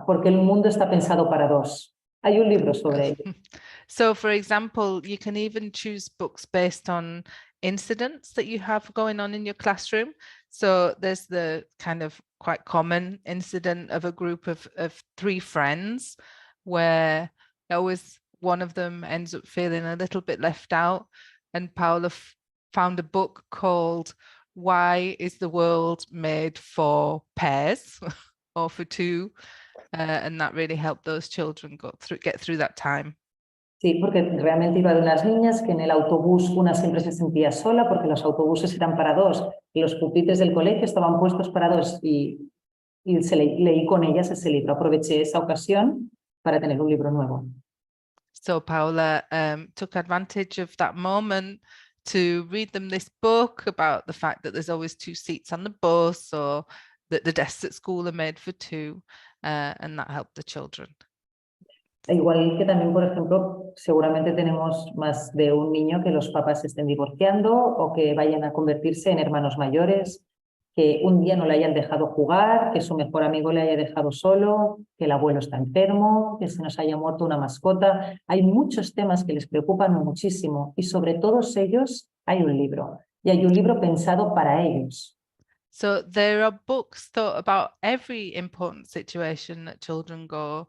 Porque el mundo está pensado para 2. Hay un libro sobre ello.
So, for example, you can even choose books based on incidents that you have going on in your classroom. So there's the kind of quite common incident of a group of 3 friends where always one of them ends up feeling a little bit left out. And Paula found a book called Why is the World Made for Pairs or for 2? And that really helped those children get through that time.
Sí, porque realmente iba de unas niñas que en el autobús una siempre se sentía sola porque los autobuses eran para 2 y los pupitres del colegio estaban puestos para 2 y leí con ellas ese libro. Aproveché esa ocasión para tener un libro nuevo.
So Paula took advantage of that moment to read them this book about the fact that there's always 2 seats on the bus, or that the desks at school are made for 2, and that helped the children.
Igual que también, por ejemplo, seguramente tenemos más de un niño que los papás se estén divorciando o que vayan a convertirse en hermanos mayores, que un día no le hayan dejado jugar, que su mejor amigo le haya dejado solo, que el abuelo está enfermo, que se nos haya muerto una mascota. Hay muchos temas que les preocupan muchísimo y sobre todos ellos hay un libro. Y hay un libro pensado para ellos.
So there are books thought about every important situation that children go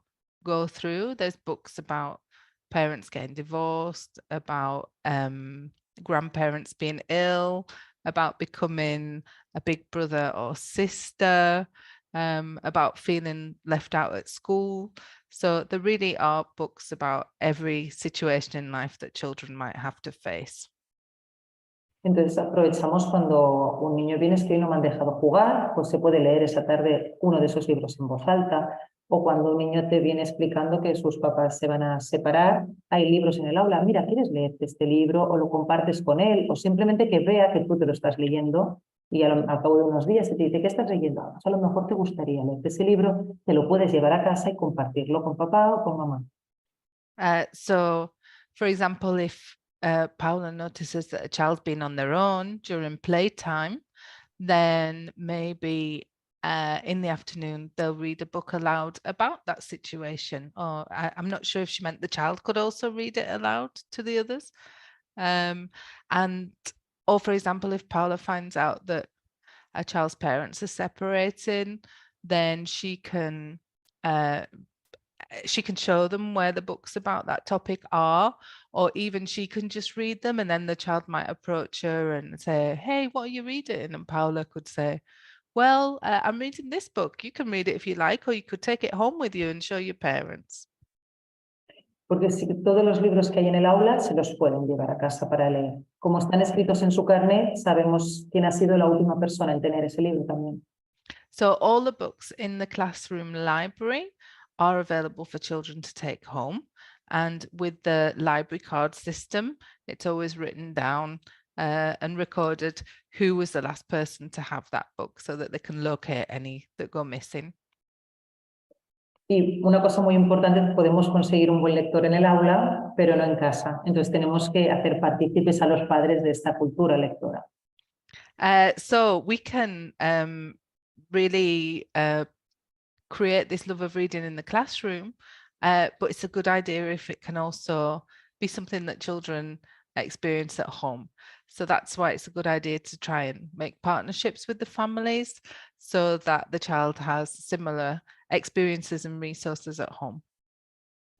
through. There's books about parents getting divorced, about grandparents being ill, about becoming a big brother or sister, about feeling left out at school. So there really are books about every situation in life that children might have to face.
Entonces aprovechamos cuando un niño viene, es que no me han dejado jugar, pues se puede leer esa tarde uno de esos libros en voz alta, o cuando un niño te viene explicando que sus papás se van a separar, hay libros en el aula, mira, ¿quieres leerte este libro? O lo compartes con él, o simplemente que vea que tú te lo estás leyendo y al cabo de unos días se te dice, ¿qué estás leyendo? A lo mejor te gustaría leerte ese libro, te lo puedes llevar a casa y compartirlo con papá o con mamá.
So, for example, if Paula notices that a child's been on their own during playtime, then maybe in the afternoon they'll read a book aloud about that situation. Or I'm not sure if she meant the child could also read it aloud to the others. Or for example, if Paula finds out that a child's parents are separating, then she can show them where the books about that topic are, or even she can just read them, and then the child might approach her and say, hey, what are you reading? And Paula could say, well, I'm reading this book. You can read it if you like, or you could take it home with you and show your parents.
Porque si todos los libros que hay en el aula se los pueden llevar a casa para leer. Como están escritos en su carnet, sabemos quién ha sido la última persona en tener ese libro también.
So all the books in the classroom library are available for children to take home. And with the library card system, it's always written down and recorded who was the last person to have that book, so that they can locate any that go missing.
Y una cosa muy importante es que podemos conseguir un buen lector en el aula, pero no en casa. Entonces tenemos que hacer partícipes a los padres de esta cultura lectora.
So we can really create this love of reading in the classroom, but it's a good idea if it can also be something that children experience at home. So that's why it's a good idea to try and make partnerships with the families so that the child has similar experiences and resources at home.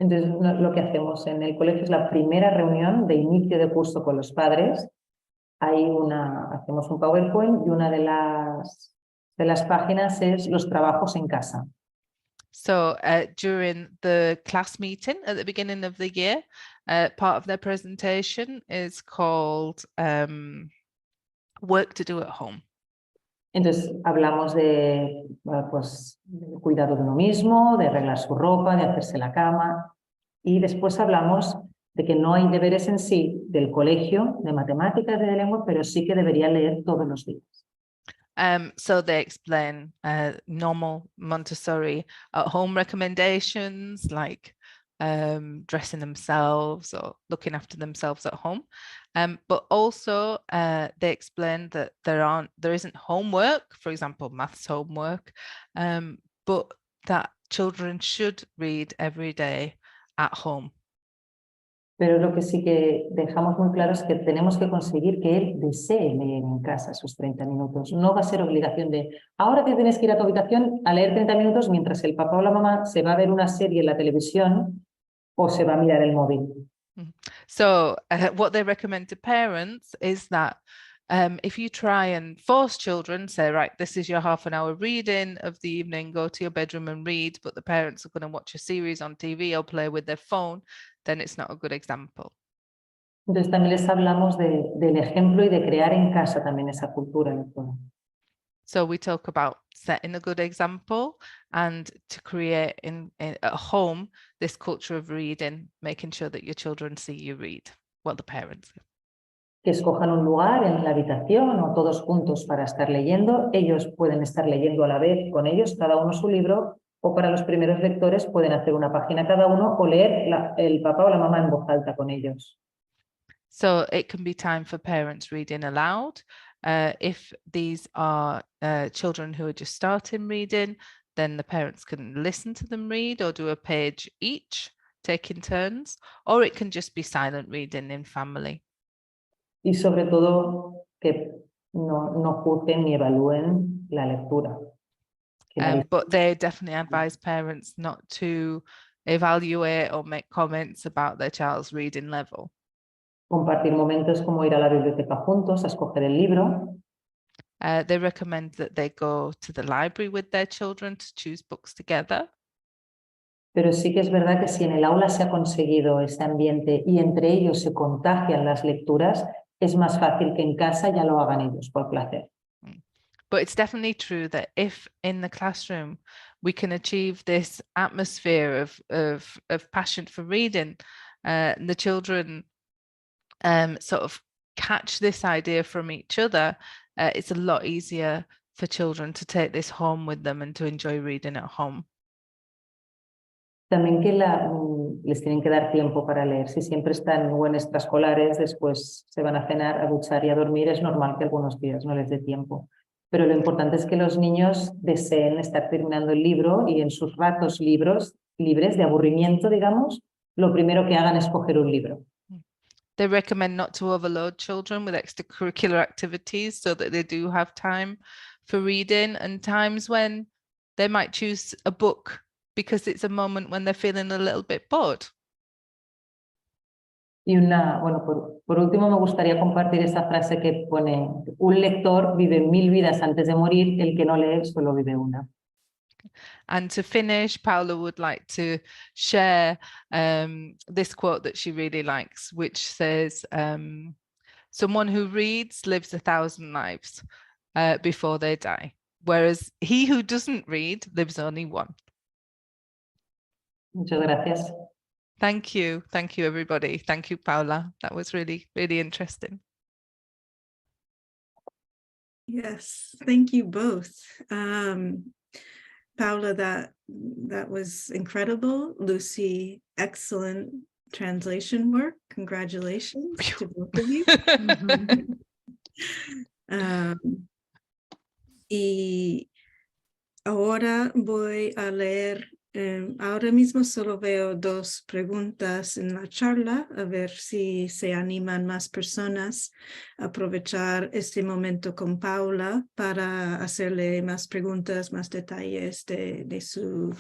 Entonces lo que hacemos en el colegio es la primera reunión de inicio de curso con los padres. Hacemos un PowerPoint y una de las páginas es los trabajos en casa.
So during the class meeting at the beginning of the year, part of their presentation is called work to do at home.
Entonces, hablamos de, pues, del cuidado de uno mismo, de arreglar su ropa, de hacerse la cama. Y después hablamos de que no hay deberes en sí del colegio, de matemáticas y de lengua, pero sí que debería leer todos los días.
So they explain normal Montessori at home recommendations like dressing themselves or looking after themselves at home. But also they explain that there isn't homework, for example, maths homework, but that children should read every day at home.
Pero lo que sí que dejamos muy claro es que tenemos que conseguir que él desee leer en casa sus 30 minutos. No va a ser obligación de, ahora te tienes que ir a tu habitación a leer 30 minutos mientras el papá o la mamá se va a ver una serie en la televisión o se va a mirar el móvil.
So what they recommend to parents is that if you try and force children, say, right, this is your half an hour reading of the evening, go to your bedroom and read, but the parents are going to watch a series on TV or play with their phone, then it's not a good example.
Entonces también les hablamos del ejemplo y de crear en casa también esa cultura lectora.
So we talk about setting a good example and to create at home this culture of reading, making sure that your children see you read, well, the parents.
Que escojan un lugar en la habitación o todos juntos para estar leyendo. Ellos pueden estar leyendo a la vez con ellos, cada uno su libro, o para los primeros lectores pueden hacer una página cada uno o leer el papá o la mamá en voz alta con ellos.
So it can be time for parents reading aloud. If these are children who are just starting reading, then the parents can listen to them read or do a page each, taking turns, or it can just be silent reading in family.
Y sobre todo que no juzguen ni evalúen la lectura.
But they definitely advise parents not to evaluate or make comments about their child's reading level.
Compartir momentos como ir a la biblioteca juntos, a escoger el libro.
They recommend that they go to the library with their children to choose books together.
Pero sí que es verdad que si en el aula se ha conseguido ese ambiente y entre ellos se contagian las lecturas, es más fácil que en casa ya lo hagan ellos por placer.
But it's definitely true that if in the classroom we can achieve this atmosphere of passion for reading, the children sort of catch this idea from each other, it's a lot easier for children to take this home with them and to enjoy reading at home.
También que les tienen que dar tiempo para leer. Si siempre están o en extraescolares, después se van a cenar, a duchar y a dormir, es normal que algunos días no les dé tiempo. Pero lo importante es que los niños deseen estar terminando el libro y en sus ratos libres de aburrimiento, digamos, lo primero que hagan es coger un libro.
They recommend not to overload children with extracurricular activities so that they do have time for reading, and times when they might choose a book because it's a moment when they're feeling a little bit bored.
Y bueno, por último me gustaría compartir esa frase que pone: un lector vive 1000 vidas antes de morir, el que no lee solo vive una.
And to finish, Paula would like to share this quote that she really likes, which says, someone who reads lives 1,000 lives before they die, whereas he who doesn't read lives only one.
Muchas gracias.
Thank you, everybody. Thank you, Paula. That was really, really interesting.
Yes, thank you both. Paula, that was incredible. Lucy, excellent translation work. Congratulations to both of you. Y ahora voy a leer, ahora mismo solo veo 2 preguntas en la charla, a ver si se animan más personas a aprovechar este momento con Paula para hacerle más preguntas, más detalles de su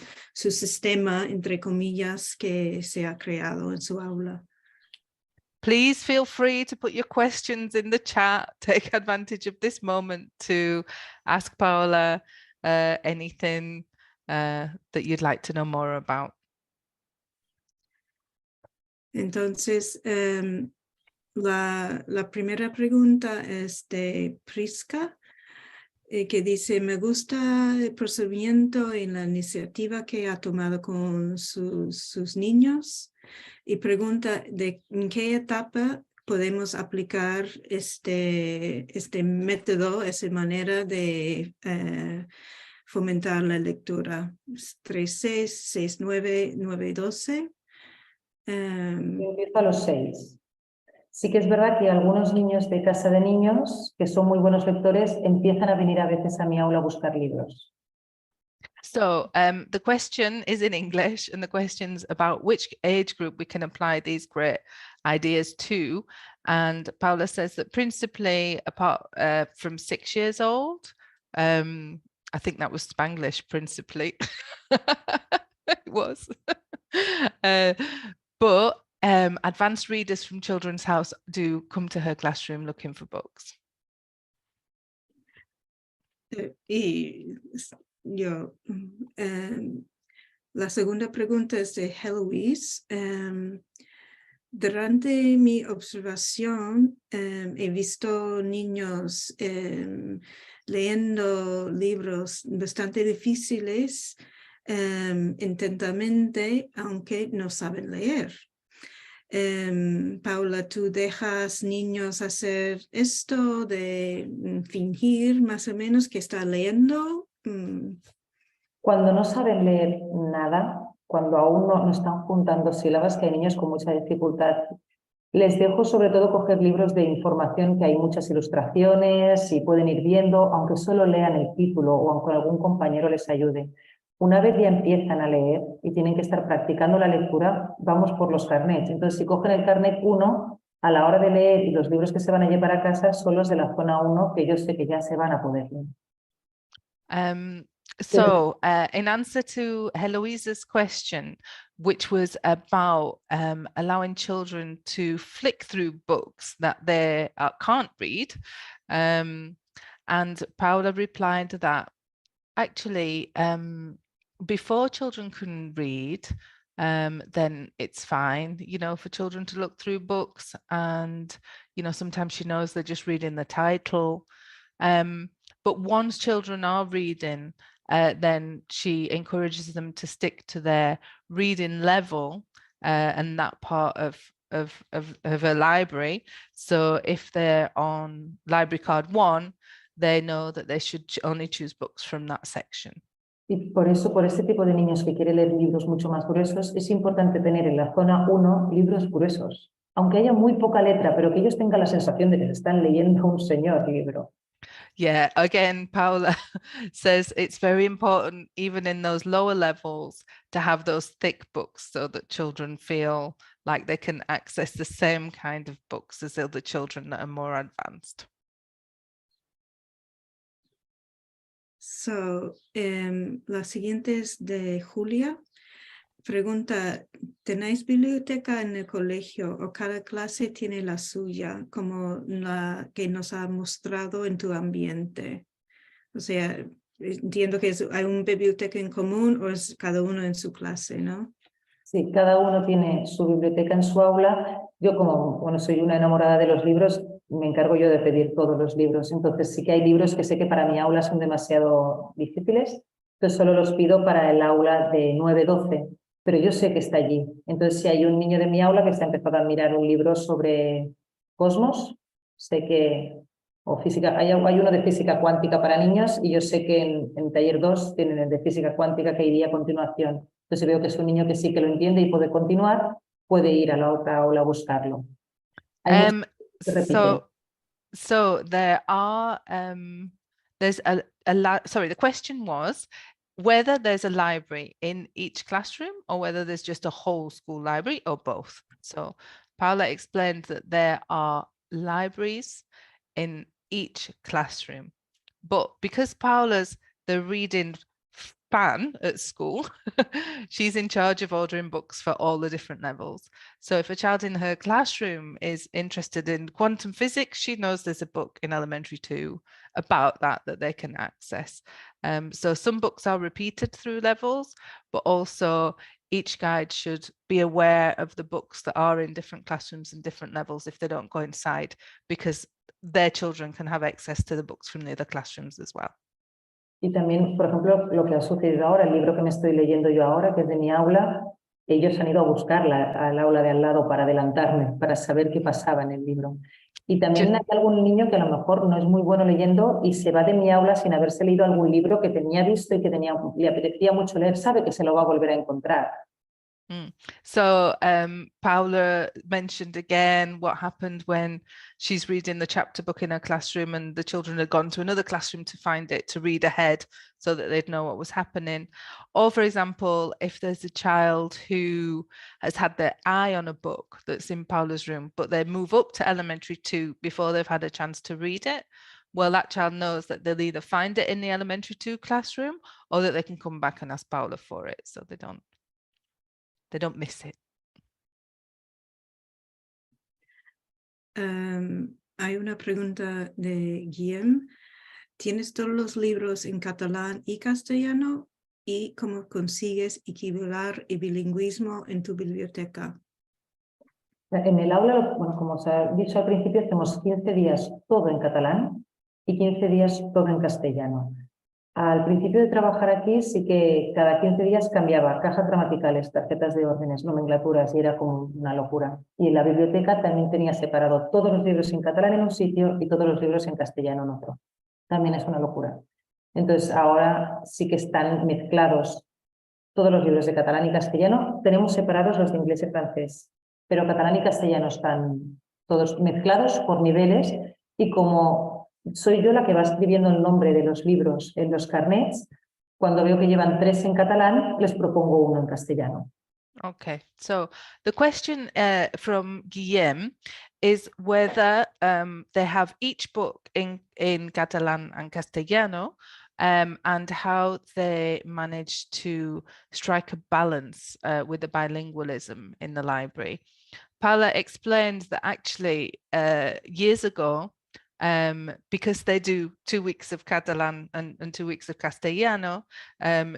sistema, entre comillas, que se ha creado en su aula.
Please feel free to put your questions in the chat. Take advantage of this moment to ask Paula anything that you'd like to know more about.
Entonces, la primera pregunta es de Prisca, que dice, me gusta el procedimiento y la iniciativa que ha tomado con sus niños, y pregunta en qué etapa podemos aplicar este método, esa manera de fomentar la lectura. 3-6, 6-9, 9-12.
Yo empiezo a los 6. Sí que es verdad que algunos niños de casa de niños, que son muy buenos lectores, empiezan a venir a veces a mi aula a buscar libros.
So the question is in English, and the question's about which age group we can apply these great ideas to. And Paula says that principally apart from 6 years old, I think that was Spanglish principally. It was. But advanced readers from Children's House do come to her classroom looking for books.
Y la segunda pregunta es de Heloise. Durante mi observación, he visto niños leyendo libros bastante difíciles intensamente, aunque no saben leer. Paula, ¿tú dejas niños hacer esto de fingir más o menos que están leyendo?
Cuando no saben leer nada, cuando aún no están juntando sílabas, que hay niños con mucha dificultad, les dejo sobre todo coger libros de información que hay muchas ilustraciones y pueden ir viendo, aunque solo lean el título o aunque algún compañero les ayude. Una vez ya empiezan a leer y tienen que estar practicando la lectura, vamos por los carnets. Entonces, si cogen el carnet 1, a la hora de leer y los libros que se van a llevar a casa son los de la zona 1, que yo sé que ya se van a poder leer.
So in answer to Heloise's question, which was about allowing children to flick through books that they can't read, and Paula replied that actually before children can read, then it's fine, you know, for children to look through books, and you know, sometimes she knows they're just reading the title, but once children are reading, then she encourages them to stick to their reading level and that part of a library. So if they're on library card 1, they know that they should only choose books from that section.
Y por eso, por este tipo de niños que quieren leer libros mucho más gruesos, es importante tener en la zona 1 libros gruesos. Aunque haya muy poca letra, pero que ellos tengan la sensación de que se están leyendo un señor libro.
Yeah, again, Paula says it's very important, even in those lower levels, to have those thick books so that children feel like they can access the same kind of books as other children that are more advanced.
So, la siguiente es de Julia. Pregunta, ¿tenéis biblioteca en el colegio o cada clase tiene la suya, como la que nos ha mostrado en tu ambiente? O sea, entiendo que hay una biblioteca en común o es cada uno en su clase, ¿no?
Sí, cada uno tiene su biblioteca en su aula. Yo, como bueno, soy una enamorada de los libros, me encargo yo de pedir todos los libros. Entonces sí que hay libros que sé que para mi aula son demasiado difíciles, entonces solo los pido para el aula de 9-12, pero yo sé que está allí. Entonces si hay un niño de mi aula que está empezando a mirar un libro sobre cosmos, sé que, o física, hay uno de física cuántica para niños y yo sé que en taller 2 tienen el de física cuántica que iría a continuación. Entonces, si veo que es un niño que sí que lo entiende y puede continuar, puede ir a la otra aula a buscarlo.
So there are there's sorry, the question was whether there's a library in each classroom or whether there's just a whole school library or both. So Paula explained that there are libraries in each classroom, but because Paula's the reading fan at school. She's in charge of ordering books for all the different levels. So if a child in her classroom is interested in quantum physics, she knows there's a book in elementary 2 about that they can access. So some books are repeated through levels, but also each guide should be aware of the books that are in different classrooms and different levels if they don't go inside, because their children can have access to the books from the other classrooms as well.
Y también, por ejemplo, lo que ha sucedido ahora, el libro que me estoy leyendo yo ahora, que es de mi aula, ellos han ido a buscarla al aula de al lado para adelantarme, para saber qué pasaba en el libro. Y también hay algún niño que a lo mejor no es muy bueno leyendo y se va de mi aula sin haberse leído algún libro que tenía visto y que le apetecía mucho leer, sabe que se lo va a volver a encontrar.
So Paula mentioned again what happened when she's reading the chapter book in her classroom and the children had gone to another classroom to find it, to read ahead so that they'd know what was happening. Or for example, if there's a child who has had their eye on a book that's in Paula's room, but they move up to elementary 2 before they've had a chance to read it, well, that child knows that they'll either find it in the elementary 2 classroom or that they can come back and ask Paula for it, so they don't miss it.
Hay una pregunta de Guillem. ¿Tienes todos los libros en catalán y castellano? ¿Y cómo consigues equilibrar el bilingüismo en tu biblioteca?
En el aula, bueno, como os he dicho al principio, hacemos 15 días todo en catalán y 15 días todo en castellano. Al principio de trabajar aquí sí que cada 15 días cambiaba cajas gramaticales, tarjetas de órdenes, nomenclaturas y era como una locura. Y en la biblioteca también tenía separado todos los libros en catalán en un sitio y todos los libros en castellano en otro. También es una locura. Entonces ahora sí que están mezclados todos los libros de catalán y castellano. Tenemos separados los de inglés y francés, pero catalán y castellano están todos mezclados por niveles y como soy yo la que va escribiendo el nombre de los libros en los carnets, cuando veo que llevan 3 en catalán, les propongo uno en castellano.
Okay, so the question from Guillem is whether they have each book in Catalan and Castellano, and how they manage to strike a balance with the bilingualism in the library. Paula explained that actually years ago, because they do 2 weeks of Catalan and 2 weeks of Castellano,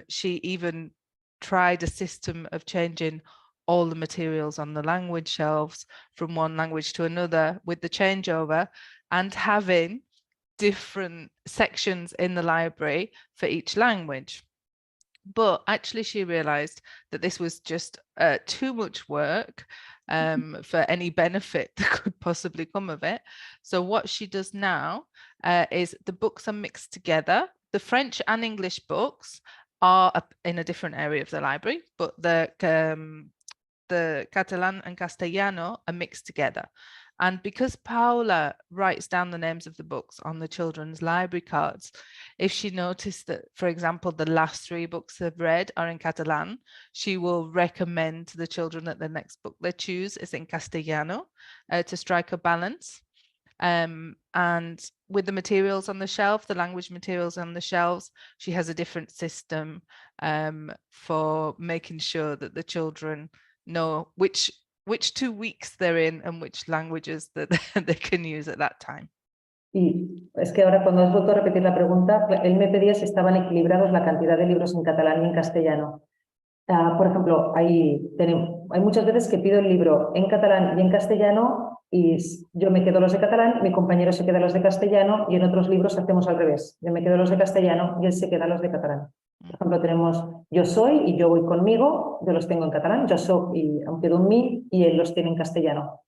she even tried a system of changing all the materials on the language shelves from one language to another with the changeover, and having different sections in the library for each language. But actually she realized that this was just too much work for any benefit that could possibly come of it. So what she does now is the books are mixed together. The French and English books are up in a different area of the library, but the Catalan and Castellano are mixed together. And because Paula writes down the names of the books on the children's library cards, if she noticed that, for example, the last 3 books they've read are in Catalan, she will recommend to the children that the next book they choose is in Castellano to strike a balance. And with the materials on the shelf, the language materials on the shelves, she has a different system for making sure that the children know which 2 weeks they're in and which languages that they can use at that time.
Y es que ahora cuando has vuelto a repetir la pregunta, él me pedía si estaban equilibrados la cantidad de libros en catalán y en castellano. Por ejemplo, hay muchas veces que pido el libro en catalán y en castellano y yo me quedo los de catalán, mi compañero se queda los de castellano y en otros libros hacemos al revés. Yo me quedo los de castellano y él se queda los de catalán. Por ejemplo, tenemos yo soy y yo voy conmigo, yo los tengo en catalán, yo soy y aunque un mí y él los tiene en castellano.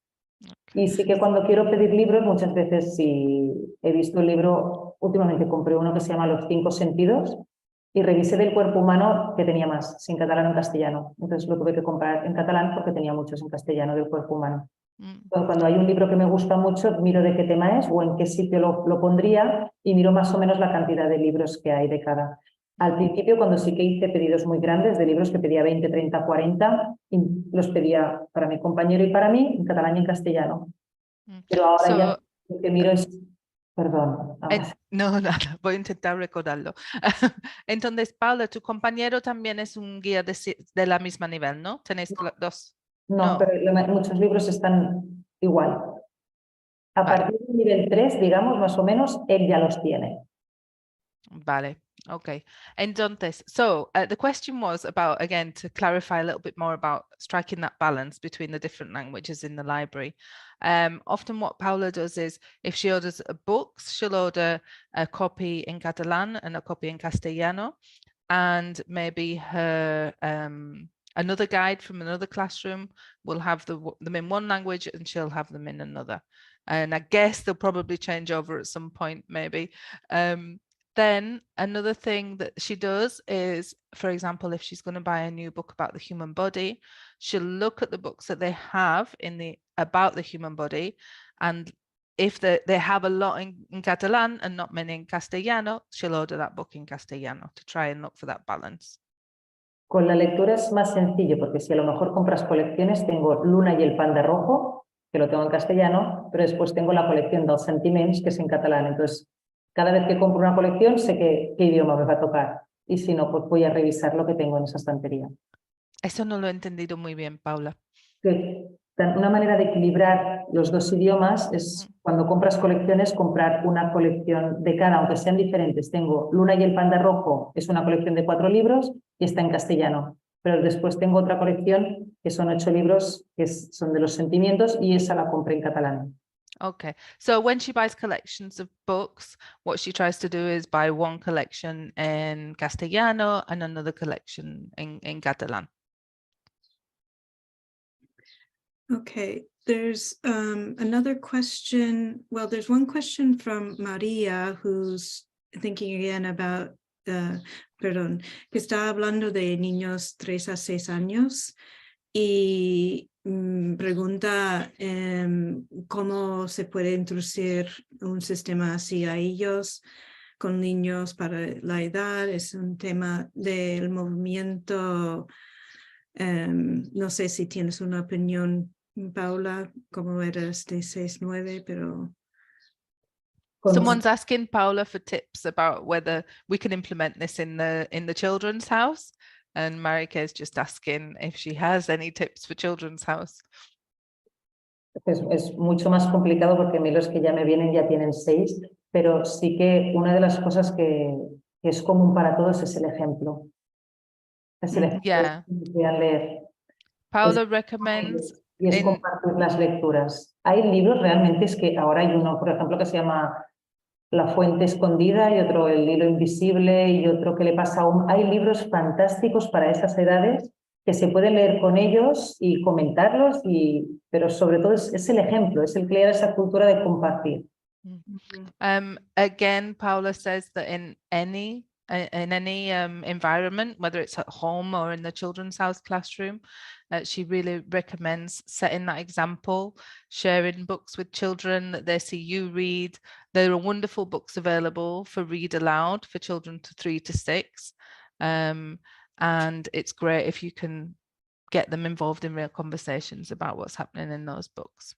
Y sí que cuando quiero pedir libros, muchas veces si he visto un libro, últimamente compré uno que se llama Los 5 sentidos y revisé del cuerpo humano que tenía más, si en catalán o en castellano. Entonces lo tuve que comprar en catalán porque tenía muchos en castellano del cuerpo humano. Cuando hay un libro que me gusta mucho, miro de qué tema es o en qué sitio lo pondría y miro más o menos la cantidad de libros que hay de cada. Al principio, cuando sí que hice pedidos muy grandes de libros que pedía 20, 30, 40, y los pedía para mi compañero y para mí en catalán y en castellano. Pero ahora ya lo que miro es Perdón.
No, nada, voy a intentar recordarlo. Entonces, Paula, tu compañero también es un guía de la misma nivel, ¿no? Tenéis dos.
No, pero muchos libros están igual. A
Vale.
partir del nivel 3, digamos, más o menos, él ya los tiene.
Vale, okay. Entonces, so the question was about, again, to clarify a little bit more about striking that balance between the different languages in the library. Often what Paula does is, if she orders books, she'll order a copy in Catalan and a copy in Castellano, and maybe her another guide from another classroom will have them in one language and she'll have them in another. And I guess they'll probably change over at some point, maybe. Then another thing that she does is, for example, if she's going to buy a new book about the human body, she'll look at the books that they have about the human body, and if they have a lot in Catalan and not many in Castellano, she'll order that book in Castellano to try and look for that balance.
Con la lectura es más sencillo, porque si a lo mejor compras colecciones, tengo Luna y el Panda Rojo, que lo tengo en castellano, pero después tengo la colección dels sentiments, que es en catalán. Entonces, cada vez que compro una colección, sé qué idioma me va a tocar. Y si no, pues voy a revisar lo que tengo en esa estantería.
Eso no lo he entendido muy bien, Paula.
Una manera de equilibrar los dos idiomas es, cuando compras colecciones, comprar una colección de cada, aunque sean diferentes. Tengo Luna y el Panda Rojo, es una colección de 4 libros y está en castellano. Pero después tengo otra colección que son 8 libros que son de los sentimientos y esa la compré en catalán.
Okay, so when she buys collections of books, what she tries to do is buy one collection in Castellano and another collection in Catalan.
Okay, there's another question. Well, there's one question from Maria who's thinking again about, perdón, que está hablando de niños 3 a 6 años y pregunta cómo se puede introducir un sistema así a ellos con niños para la edad. Es un tema del movimiento. No sé si tienes una opinión, Paula, como eres de 6-9, pero...
Someone's asking Paula for tips about whether we can implement this in the children's house. And Marika is just asking if she has any tips for children's house.
Es mucho más complicado porque a mí los que ya me vienen ya tienen 6, pero sí que una de las cosas que es común para todos es el ejemplo. Es el ejemplo que quieran leer.
Paula recommends...
Y es compartir las lecturas. Hay libros realmente, es que ahora hay uno, por ejemplo, que se llama La fuente escondida y otro El hilo invisible y otro que le pasa a un... Hay libros fantásticos para esas edades que se pueden leer con ellos y comentarlos, pero sobre todo es el ejemplo, es el crear esa cultura de compartir.
Again, Paula says that in any environment, whether it's at home or in the children's house classroom, she really recommends setting that example, sharing books with children that they see you read. There are wonderful books available for read aloud for children to 3 to 6. And it's great if you can get them involved in real conversations about what's happening in those books.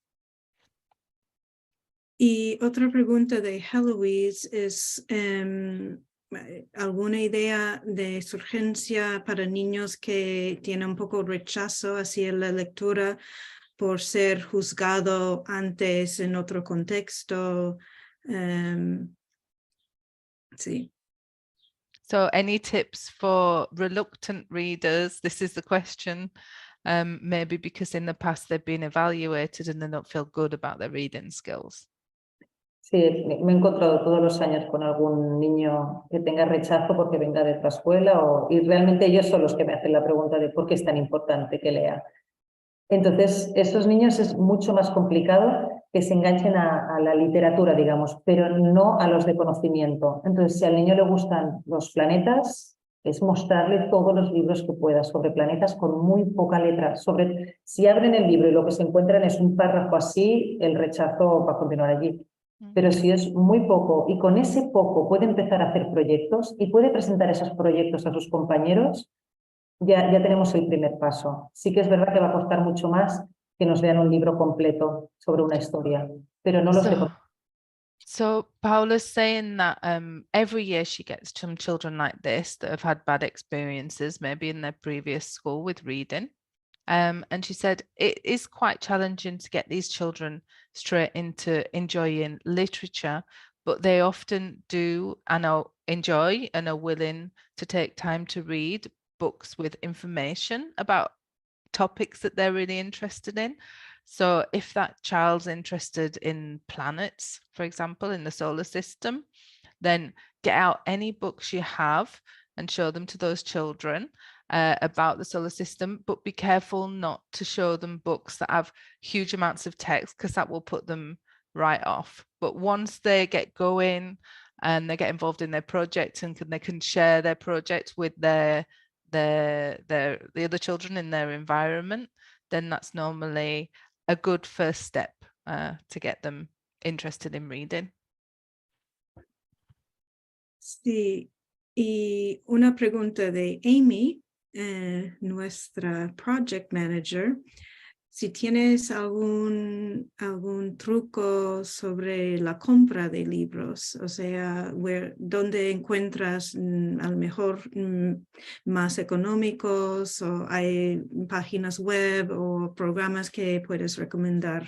Y otra pregunta de Heloise es ¿alguna idea de surgencia para niños que tienen un poco rechazo hacia la lectura por ser juzgado antes en otro contexto? Sí.
So any tips for reluctant readers? This is the question. Maybe because in the past they've been evaluated and they don't feel good about their reading skills.
Sí, me he encontrado todos los años con algún niño que tenga rechazo porque venga de otra escuela y realmente ellos son los que me hacen la pregunta de por qué es tan importante que lea. Entonces, estos niños es mucho más complicado que se enganchen a la literatura, digamos, pero no a los de conocimiento. Entonces, si al niño le gustan los planetas, es mostrarle todos los libros que pueda sobre planetas con muy poca letra. Si abren el libro y lo que se encuentran es un párrafo así, el rechazo va a continuar allí. Pero si es muy poco y con ese poco puede empezar a hacer proyectos y puede presentar esos proyectos a sus compañeros, ya tenemos el primer paso. Sí que es verdad que va a costar mucho más que nos vean un libro completo sobre una historia, pero no lo sé.
So Paula's saying that every year she gets some children like this that have had bad experiences, maybe in their previous school with reading. And she said it is quite challenging to get these children straight into enjoying literature, but they often do and enjoy and are willing to take time to read books with information about topics that they're really interested in. So if that child's interested in planets, for example, in the solar system, then get out any books you have and show them to those children about the solar system, but be careful not to show them books that have huge amounts of text, because that will put them right off. But once they get going and they get involved in their project and they can share their project with the other children in their environment, then that's normally a good first step to get them interested in reading.
Sí, y una pregunta de Amy, nuestra project manager. Si tienes algún truco sobre la compra de libros, o sea, ¿dónde encuentras a lo mejor más económicos, o hay páginas web o programas que puedes recomendar?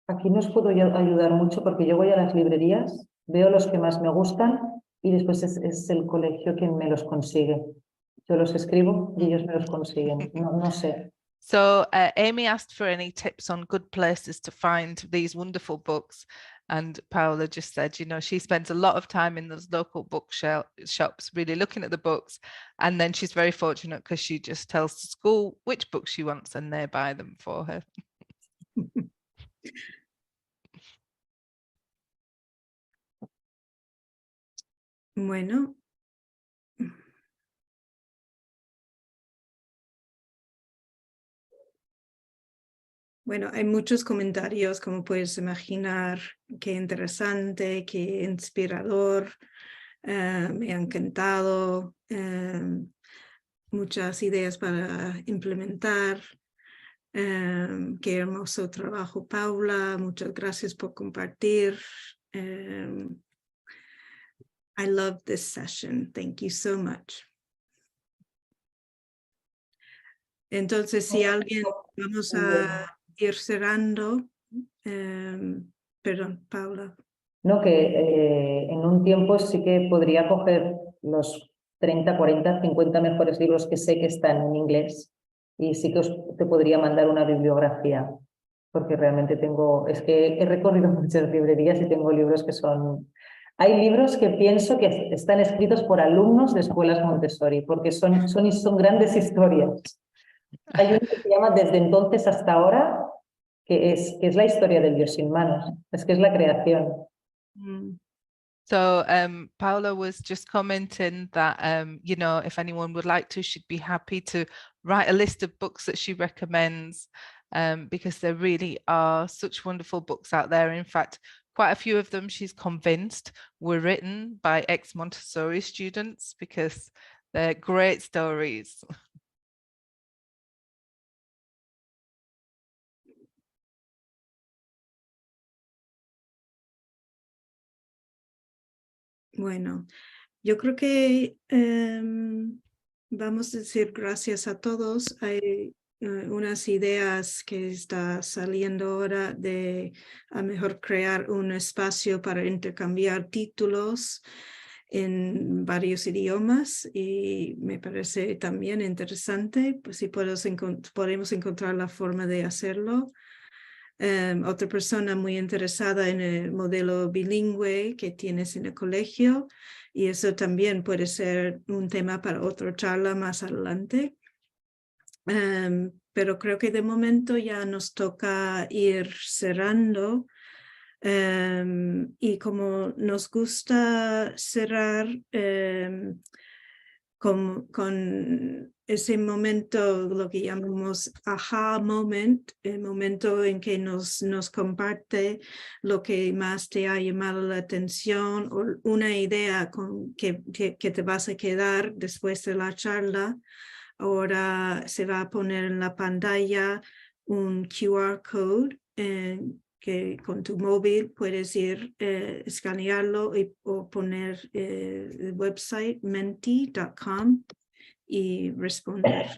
Aquí no os puedo ayudar mucho porque yo voy a las librerías, veo los que más me gustan y después es el colegio quien me los consigue. Yo los escribo y ellos me los consiguen. No sé.
So Amy asked for any tips on good places to find these wonderful books, and Paula just said, you know, she spends a lot of time in those local shops really looking at the books, and then she's very fortunate because she just tells the school which books she wants and they buy them for her.
Bueno. Bueno, hay muchos comentarios, como puedes imaginar. Qué interesante, qué inspirador, me ha encantado, muchas ideas para implementar. Qué hermoso trabajo, Paula, muchas gracias por compartir. I love this session, thank you so much. Entonces, si alguien, vamos a ir cerrando. Perdón, Paula.
No, que en un tiempo sí que podría coger los 30, 40, 50 mejores libros que sé que están en inglés y sí que te podría mandar una bibliografía, porque realmente es que he recorrido muchas librerías y tengo libros que son... Hay libros que pienso que están escritos por alumnos de escuelas Montessori, porque son grandes historias. Hay uno que se llama Desde entonces hasta ahora, que es la historia del Dios sin manos, es que es la creación.
So Paula was just commenting that, you know, if anyone would like to, she'd be happy to write a list of books that she recommends, because there really are such wonderful books out there. In fact, quite a few of them, she's convinced, were written by ex-Montessori students because they're great stories.
Bueno, yo creo que vamos a decir gracias a todos. Hay unas ideas que está saliendo ahora de a mejor crear un espacio para intercambiar títulos en varios idiomas, y me parece también interesante, pues si podemos encontrar la forma de hacerlo. Otra persona muy interesada en el modelo bilingüe que tienes en el colegio, y eso también puede ser un tema para otra charla más adelante. Pero creo que de momento ya nos toca ir cerrando. Y como nos gusta cerrar con ese momento, lo que llamamos aha moment, el momento en que nos comparte lo que más te ha llamado la atención, o una idea que te vas a quedar después de la charla. Ahora se va a poner en la pantalla un QR code que con tu móvil puedes ir, escanearlo o poner el website menti.com y responder.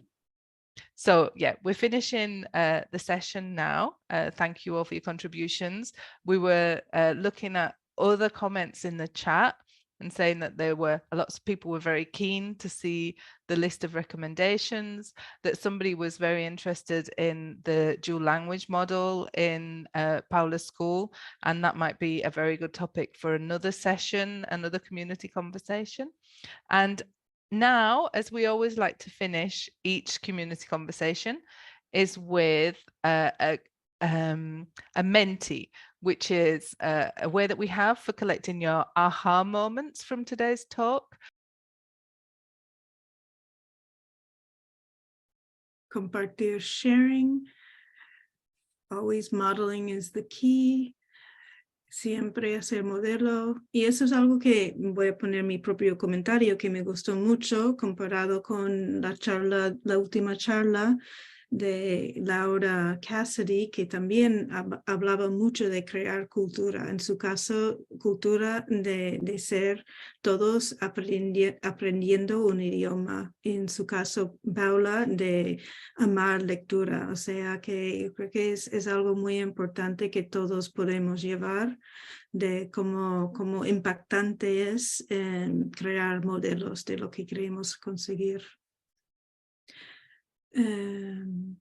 So yeah, we're finishing the session now. Thank you all for your contributions. We were looking at other comments in the chat and saying that there were lots of people were very keen to see the list of recommendations, that somebody was very interested in the dual language model in Paula's school, and that might be a very good topic for another session, another community conversation. And now, as we always like to finish each community conversation, is with a Menti, which is a way that we have for collecting your aha moments from today's talk.
Compartir, sharing. Always modeling is the key. Siempre hacer modelo. Y eso es algo que voy a poner mi propio comentario que me gustó mucho comparado con la última charla de Laura Cassidy, que también hablaba mucho de crear cultura. En su caso, cultura de ser todos aprendiendo un idioma. En su caso, Paula, de amar lectura. O sea que yo creo que es algo muy importante que todos podemos llevar de cómo impactante es crear modelos de lo que queremos conseguir. The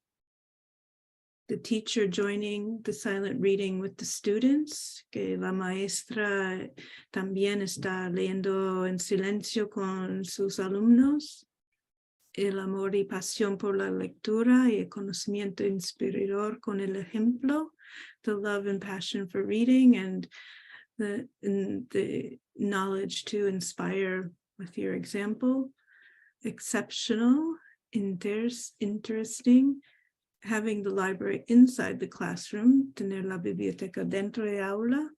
teacher joining the silent reading with the students, que la maestra también está leyendo en silencio con sus alumnos. El amor y pasión por la lectura y el conocimiento inspirador con el ejemplo. The love and passion for reading and the knowledge to inspire with your example. Exceptional, interesting. Having the library inside the classroom, tener la biblioteca dentro de aula.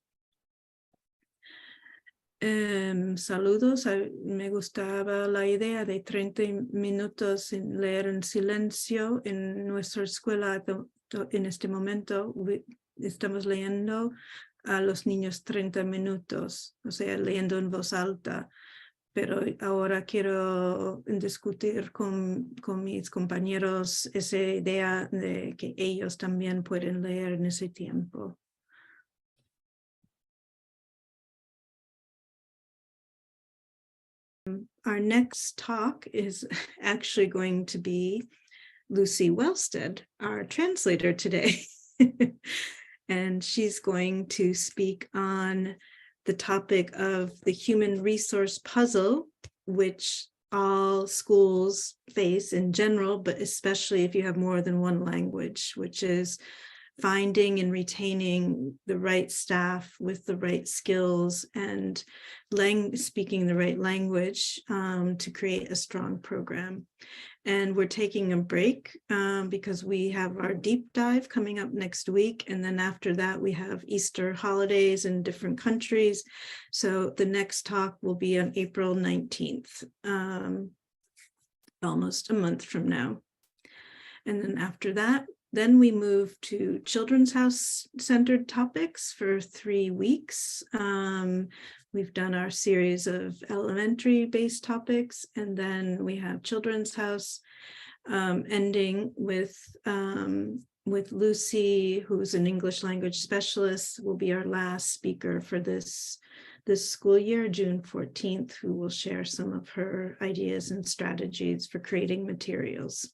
Saludos, me gustaba la idea de 30 minutos sin leer en silencio. En nuestra escuela en este momento estamos leyendo a los niños 30 minutos, o sea, leyendo en voz alta. Pero ahora quiero discutir con mis compañeros esa idea de que ellos también pueden leer en ese tiempo. Our next talk is actually going to be Lucy Wellstead, our translator today. And she's going to speak on the topic of the human resource puzzle, which all schools face in general, but especially if you have more than one language, which is finding and retaining the right staff with the right skills and speaking the right language to create a strong program. And we're taking a break because we have our deep dive coming up next week. And then after that, we have Easter holidays in different countries. So the next talk will be on April 19th, almost a month from now. And then after that, then we move to Children's House centered topics for 3 weeks. We've done our series of elementary based topics, and then we have Children's House ending with Lucy, who's an English language specialist, will be our last speaker for this school year, June 14th, who will share some of her ideas and strategies for creating materials.